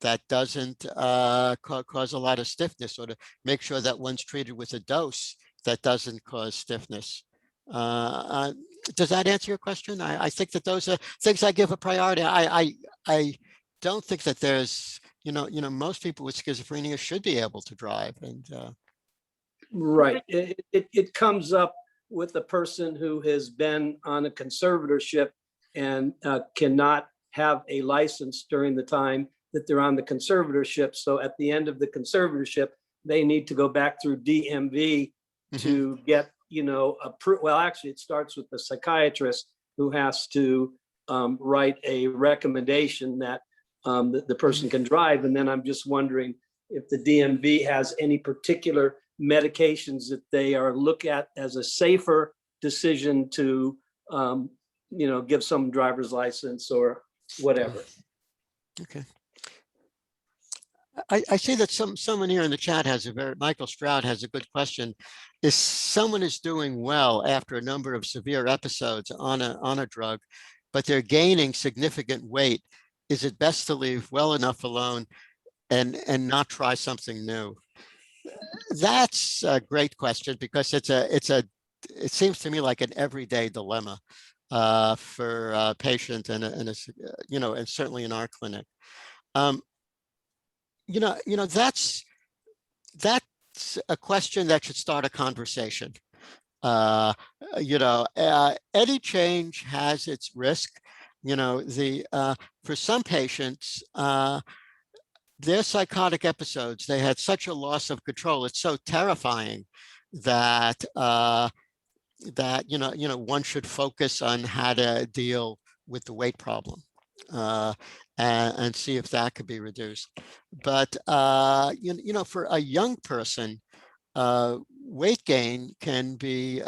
that doesn't cause a lot of stiffness, or to make sure that one's treated with a dose that doesn't cause stiffness. Does that answer your question? I think that those are things I give a priority. I don't think that there's, most people with schizophrenia should be able to drive. And right. It comes up with a person who has been on a conservatorship and cannot have a license during the time that they're on the conservatorship. So at the end of the conservatorship, they need to go back through DMV to get, well, actually it starts with the psychiatrist, who has to write a recommendation that the person can drive. And then I'm just wondering if the DMV has any particular medications that they are look at as a safer decision to, give some driver's license or whatever. Okay. I see that someone here in the chat Michael Stroud has a good question. If someone is doing well after a number of severe episodes on a drug, but they're gaining significant weight, is it best to leave well enough alone and not try something new? That's a great question, because it seems to me like an everyday dilemma for a patient and and certainly in our clinic. That's a question that should start a conversation. Any change has its risk. For some patients, their psychotic episodes, they had such a loss of control. It's so terrifying that one should focus on how to deal with the weight problem. And see if that could be reduced. But for a young person, weight gain can be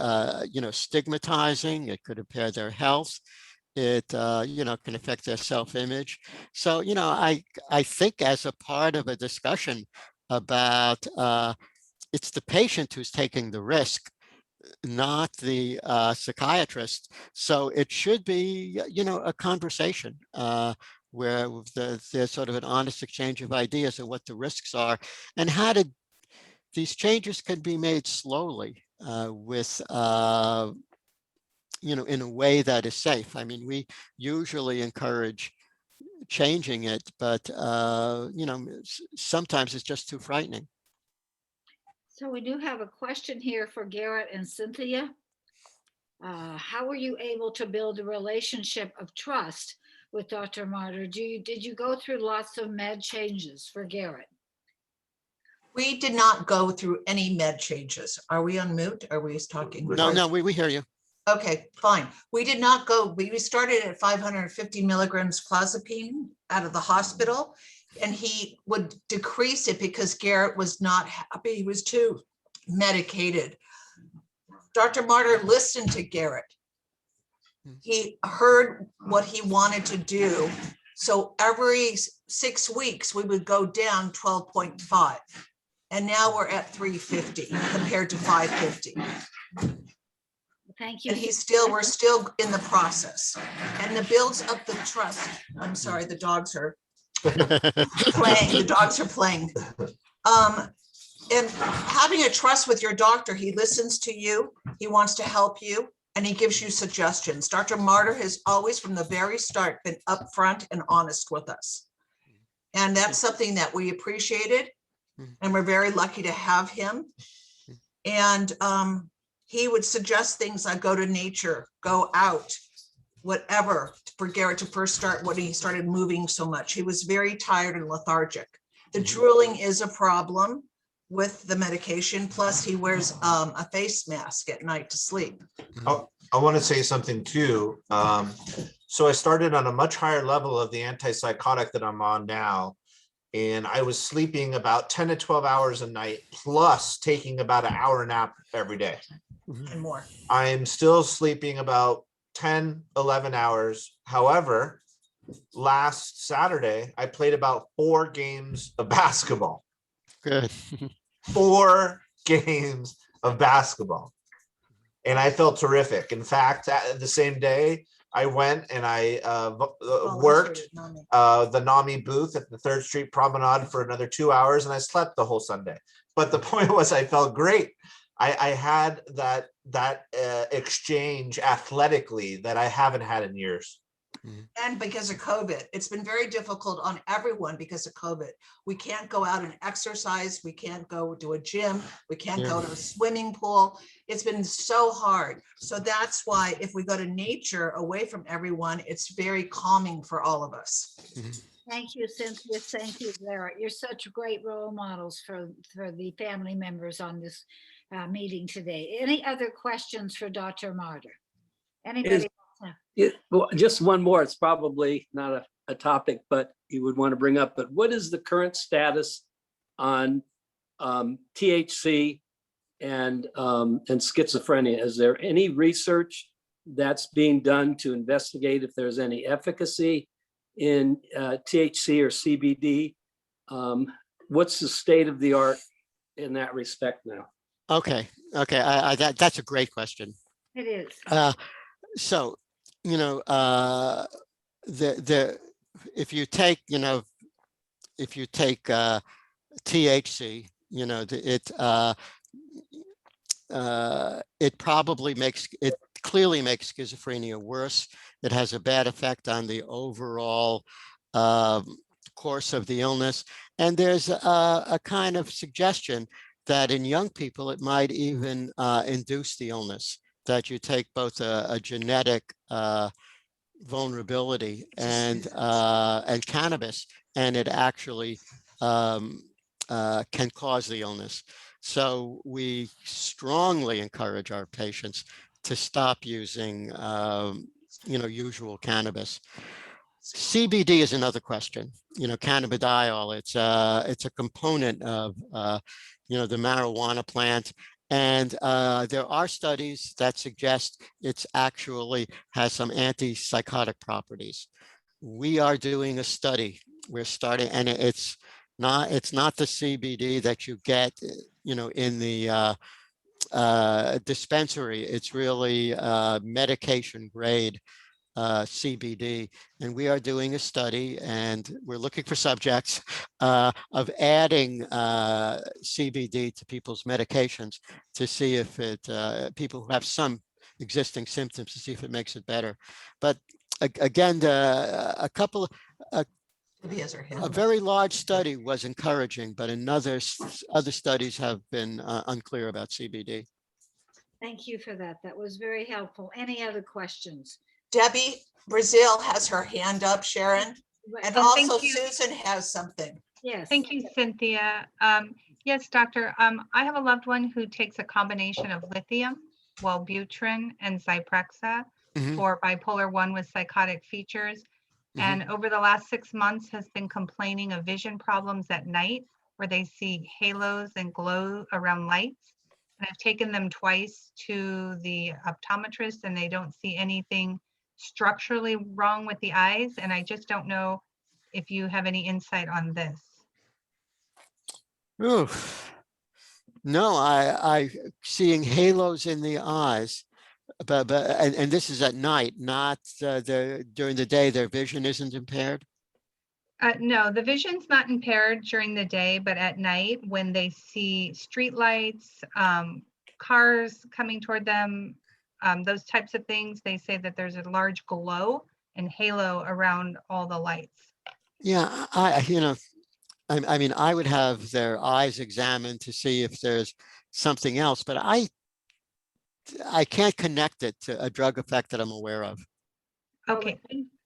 stigmatizing. It could impair their health. It can affect their self-image. So I think as a part of a discussion about it's the patient who's taking the risk, not the psychiatrist. So it should be, a conversation where there's sort of an honest exchange of ideas of what the risks are and how to, these changes can be made slowly with, in a way that is safe. I mean, we usually encourage changing it, but, sometimes it's just too frightening. So we do have a question here for Garrett and Cynthia. How were you able to build a relationship of trust with Dr. Marder? Did you go through lots of med changes for Garrett? We did not go through any med changes. Are we on mute? Are we talking? No, we hear you. Okay, fine. We did not go, we started at 550 milligrams clozapine out of the hospital, and he would decrease it because Garrett was not happy. He was too medicated. Dr. Marder listened to Garrett. He heard what he wanted to do. So every 6 weeks, we would go down 12.5. And now we're at 350 compared to 550. Thank you. And we're still in the process. And the builds up the trust. I'm sorry, the dogs are playing. The dogs are playing. And having a trust with your doctor, he listens to you, he wants to help you, and he gives you suggestions. Dr. Marder has always, from the very start, been upfront and honest with us. And that's something that we appreciated. And we're very lucky to have him. And he would suggest things like go to nature, go out, whatever, for Garrett to first start when he started moving so much. He was very tired and lethargic. The drooling is a problem with the medication. Plus he wears a face mask at night to sleep. Oh, I want to say something too. So I started on a much higher level of the antipsychotic that I'm on now. And I was sleeping about 10 to 12 hours a night, plus taking about an hour nap every day. And more. I'm still sleeping about 10, 11 hours. However, last Saturday, I played about 4 games of basketball. Good. 4 games of basketball. And I felt terrific. In fact, the same day, I went and I worked the NAMI booth at the 3rd Street Promenade for another 2 hours, and I slept the whole Sunday. But the point was, I felt great. I had that exchange athletically that I haven't had in years. And because of COVID, it's been very difficult on everyone because of COVID. We can't go out and exercise. We can't go to a gym. We can't go to a swimming pool. It's been so hard. So that's why if we go to nature away from everyone, it's very calming for all of us. Thank you, Cynthia. Thank you, Garrett. You're such great role models for the family members on this meeting today. Any other questions for Dr. Marder? Anybody? Well, just one more. It's probably not a topic, but you would want to bring up. But what is the current status on THC and schizophrenia? Is there any research that's being done to investigate if there's any efficacy in THC or CBD? What's the state of the art in that respect now? Okay. That's a great question. It is. So, if you take THC, it clearly makes schizophrenia worse. It has a bad effect on the overall course of the illness. And there's a kind of suggestion that in young people, it might even induce the illness, that you take both a genetic vulnerability and cannabis, and it actually can cause the illness. So we strongly encourage our patients to stop using, usual cannabis. CBD is another question. Cannabidiol. It's a component of the marijuana plant. And there are studies that suggest it's actually has some antipsychotic properties. We are doing a study. We're starting, and it's not the CBD that you get, in the dispensary. It's really medication grade CBD, and we are doing a study, and we're looking for subjects of adding CBD to people's medications to see if it people who have some existing symptoms, to see if it makes it better. But again, a couple He has her hand a up. very large study was encouraging, but other studies have been unclear about CBD. Thank you for that. That was very helpful. Any other questions? Debbie Brazil has her hand up, Sharon, and Oh, thank also you. Susan has something. Yes. Thank you, Cynthia. Yes, doctor, I have a loved one who takes a combination of lithium, Wellbutrin, and Zyprexa Mhm. for bipolar 1 with psychotic features. And over the last 6 months has been complaining of vision problems at night where they see halos and glow around lights. And I've taken them twice to the optometrist and they don't see anything structurally wrong with the eyes. And I just don't know if you have any insight on this. Oof. No, I seeing halos in the eyes, but and this is at night, not during the day. Their vision isn't impaired. No, the vision's not impaired during the day, but at night when they see streetlights, cars coming toward them, those types of things, they say that there's a large glow and halo around all the lights. Yeah, I mean, I would have their eyes examined to see if there's something else, but I can't connect it to a drug effect that I'm aware of. Okay,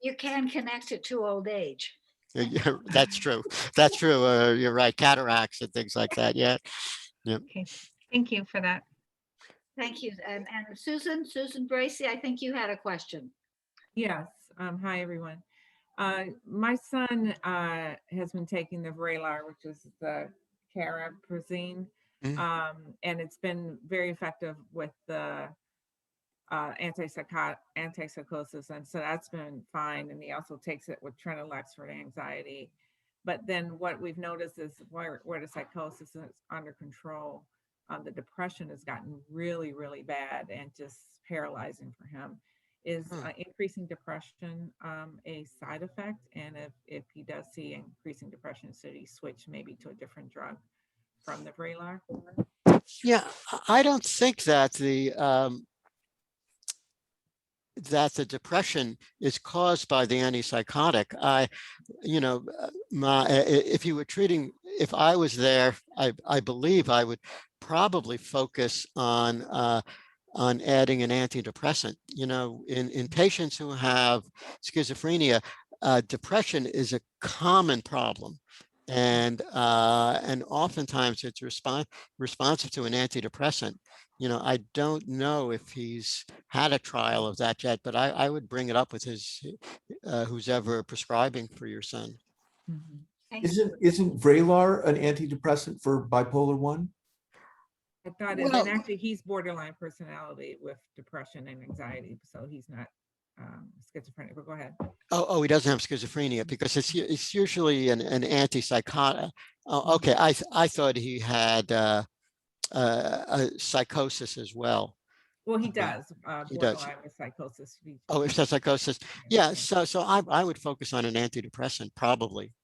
You can connect it to old age. Yeah, that's true. That's true. You're right. Cataracts and things like that. Yeah. okay. Thank you for that. Thank you. And Susan Bracy, I think you had a question. Yes. Hi, everyone. My son has been taking the Vraylar, which is the cariprazine, and it's been very effective with the antipsychosis, and so that's been fine. And he also takes it with Trenelex for anxiety. But then what we've noticed is where the psychosis is under control, the depression has gotten really, really bad and just paralyzing for him. Is increasing depression a side effect? And if he does see increasing depression, should he switch maybe to a different drug from the Vraylar? Yeah, I don't think that the depression is caused by the antipsychotic. If I was there, I believe I would probably focus on adding an antidepressant. In patients who have schizophrenia, depression is a common problem. And oftentimes it's responsive to an antidepressant. I don't know if he's had a trial of that yet, but I would bring it up with who's ever prescribing for your son. Isn't Vraylar an antidepressant for bipolar 1? I thought it, and actually he's borderline personality with depression and anxiety, so he's not schizophrenic, but go ahead. Oh, he doesn't have schizophrenia because it's usually an antipsychotic. Oh, okay. I thought he had a psychosis as well. Well, he does. He does. Borderline with psychosis. Oh, it's a psychosis. Yeah. So I would focus on an antidepressant, probably.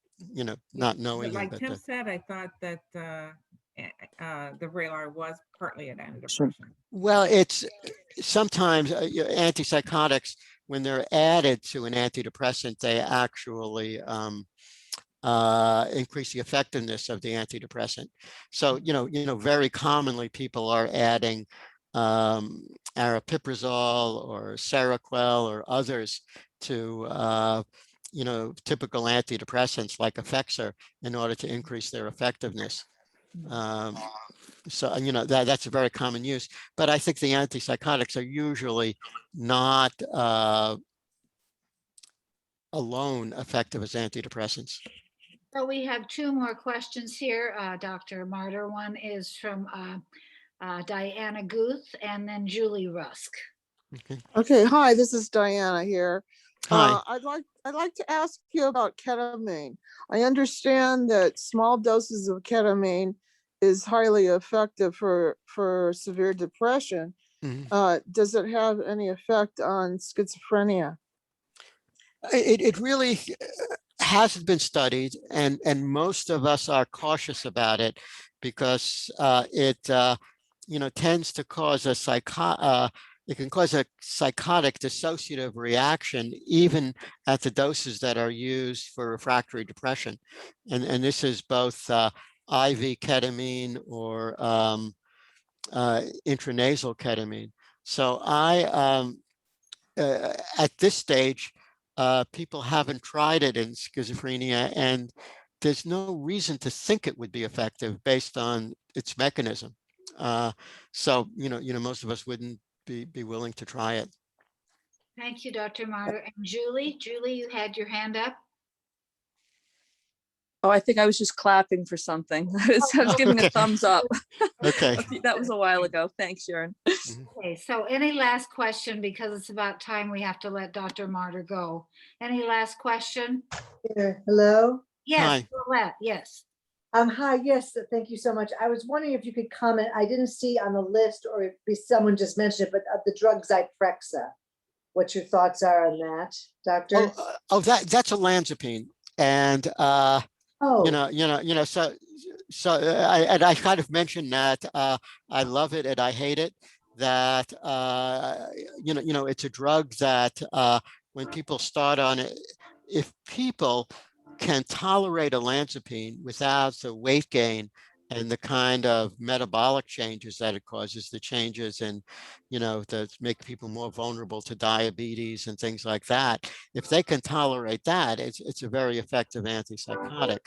Not knowing. But like Tim said, I thought that the Vraylar was partly an antidepressant. Sure. Well, it's sometimes antipsychotics, when they're added to an antidepressant, they actually increase the effectiveness of the antidepressant. So, very commonly people are adding aripiprazole or Seroquel or others to, typical antidepressants like Effexor in order to increase their effectiveness. So, that's a very common use, but I think the antipsychotics are usually not alone effective as antidepressants. So we have two more questions here, Dr. Marder. One is from Diana Guth and then Julie Rusk. Okay, hi, this is Diana here. Hi. I'd like to ask you about ketamine. I understand that small doses of ketamine is highly effective for severe depression. Mhm. Does it have any effect on schizophrenia? It really hasn't been studied, and most of us are cautious about it because it tends to cause it can cause a psychotic dissociative reaction even at the doses that are used for refractory depression, and this is both IV ketamine or intranasal ketamine. So at this stage, people haven't tried it in schizophrenia, and there's no reason to think it would be effective based on its mechanism. So most of us wouldn't be willing to try it. Thank you, Dr. Marder. And Julie, you had your hand up. Oh, I think I was just clapping for something. I was giving Okay. a thumbs up. Okay. That was a while ago. Thanks, Sharon. Okay, so any last question, because it's about time we have to let Dr. Marder go. Any last question? Hello. Yes, Hi. Colette, yes. Hi, yes, thank you so much. I was wondering if you could comment. I didn't see on the list, or if someone just mentioned it, but the drug Zyprexa. What your thoughts are on that, doctor? That's olanzapine, and so I kind of mentioned that I love it and I hate it. That it's a drug that when people start on it, if people can tolerate olanzapine without the weight gain and the kind of metabolic changes that it causes, the changes in, that make people more vulnerable to diabetes and things like that. If they can tolerate that, it's a very effective antipsychotic.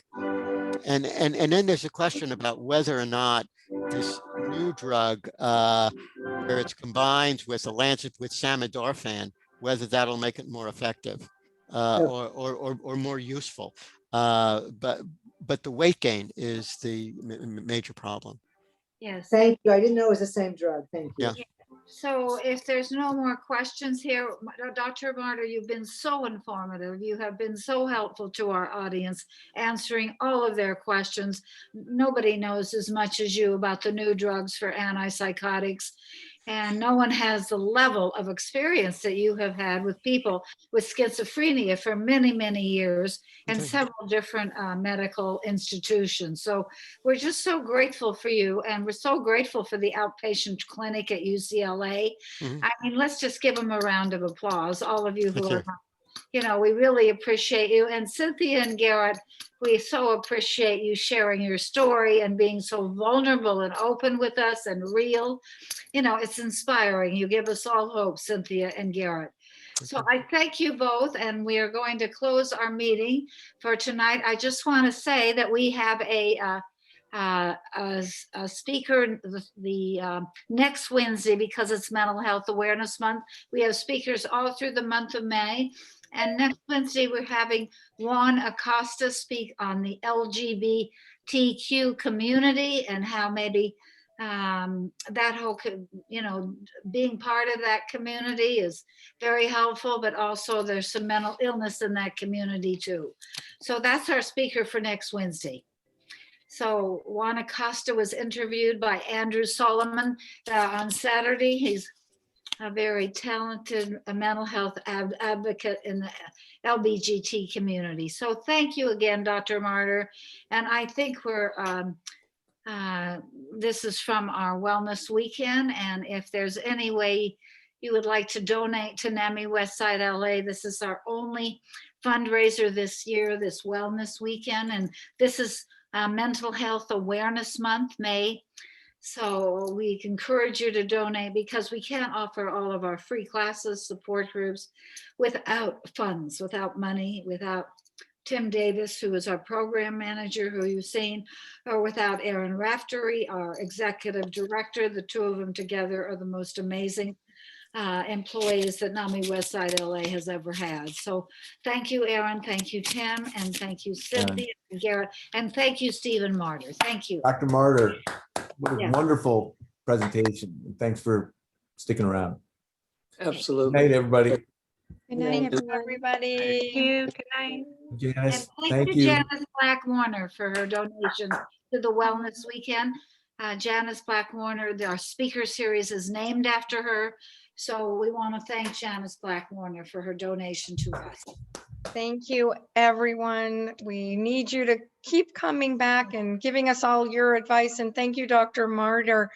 And then there's a question about whether or not this new drug, where it's combined with with samidorphan, whether that'll make it more effective or more useful. But the weight gain is the major problem. Yes. Thank you. I didn't know it was the same drug. Thank you. Yeah. So if there's no more questions here, Dr. Marder, you've been so informative. You have been so helpful to our audience, answering all of their questions. Nobody knows as much as you about the new drugs for antipsychotics. And no one has the level of experience that you have had with people with schizophrenia for many, many years and several different medical institutions. So we're just so grateful for you. And we're so grateful for the outpatient clinic at UCLA. I mean, let's just give them a round of applause, all of you who are, we really appreciate you. And Cynthia and Garrett, we so appreciate you sharing your story and being so vulnerable and open with us and real. It's inspiring. You give us all hope, Cynthia and Garrett. So I thank you both, and we are going to close our meeting for tonight. I just want to say that we have a speaker the next Wednesday, because it's Mental Health Awareness Month. We have speakers all through the month of May. And next Wednesday, we're having Juan Acosta speak on the LGBTQ community and how maybe that whole, being part of that community is very helpful, but also there's some mental illness in that community too. So that's our speaker for next Wednesday. So Juan Acosta was interviewed by Andrew Solomon on Saturday. He's a very talented mental health advocate in the LGBTQ community. So thank you again, Dr. Marder. And I think this is from our wellness weekend. And if there's any way you would like to donate to NAMI Westside LA, this is our only fundraiser this year, this wellness weekend. And this is Mental Health Awareness Month, May. So we encourage you to donate, because we can't offer all of our free classes, support groups without funds, without money, without Tim Davis, who is our program manager, who you've seen, or without Aaron Raftery, our executive director. The two of them together are the most amazing employees that NAMI Westside LA has ever had. So thank you, Aaron. Thank you, Tim. And thank you, Cynthia and Garrett. And thank you, Stephen Marder. Thank you. Dr. Marder, what a wonderful presentation. Thanks for sticking around. Absolutely. Good night, everybody. Good night, Thank everybody. Thank you. Good night. And Janice, thank thank you, you. Janice Black Warner, for her donation to the Wellness Weekend. Janice Black Warner, our speaker series is named after her. So we want to thank Janice Black Warner for her donation to us. Thank you, everyone. We need you to keep coming back and giving us all your advice. And thank you, Dr. Marder.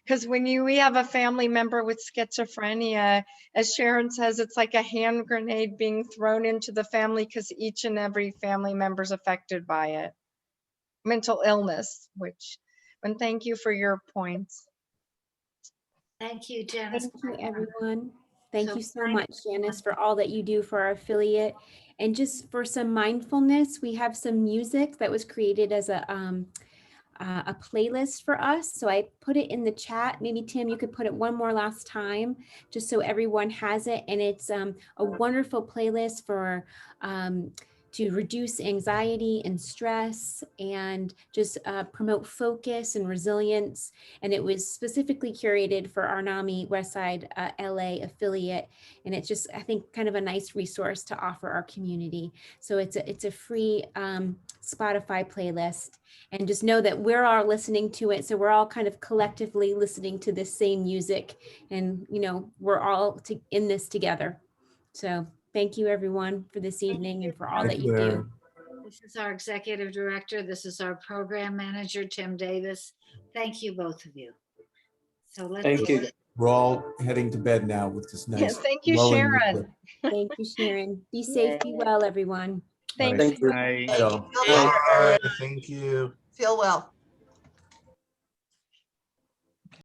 Because when we have a family member with schizophrenia, as Sharon says, it's like a hand grenade being thrown into the family because each and every family member is affected by it. Mental illness, and thank you for your points. Thank you, Janice. Thank you, everyone. Thank So you so thank much, Janice, for all that you do for our affiliate. And just for some mindfulness, we have some music that was created as a playlist for us. So I put it in the chat. Maybe Tim, you could put it one more last time, just so everyone has it. And it's a wonderful playlist for to reduce anxiety and stress and just promote focus and resilience. And it was specifically curated for our NAMI Westside LA affiliate. And it's just, I think, kind of a nice resource to offer our community. So it's a free Spotify playlist. And just know that we're all listening to it. So we're all kind of collectively listening to this same music. And, we're all in this together. So thank you, everyone, for this evening and for all that you do. This is our executive director. This is our program manager, Tim Davis. Thank you, both of you. So Thank you. We're all heading to bed now with this nice. Thank you, lulling Sharon. music. Thank you, Sharon. Be safe, be well, everyone. Thanks. Thank you. Night all. Bye. Thank you. Feel well.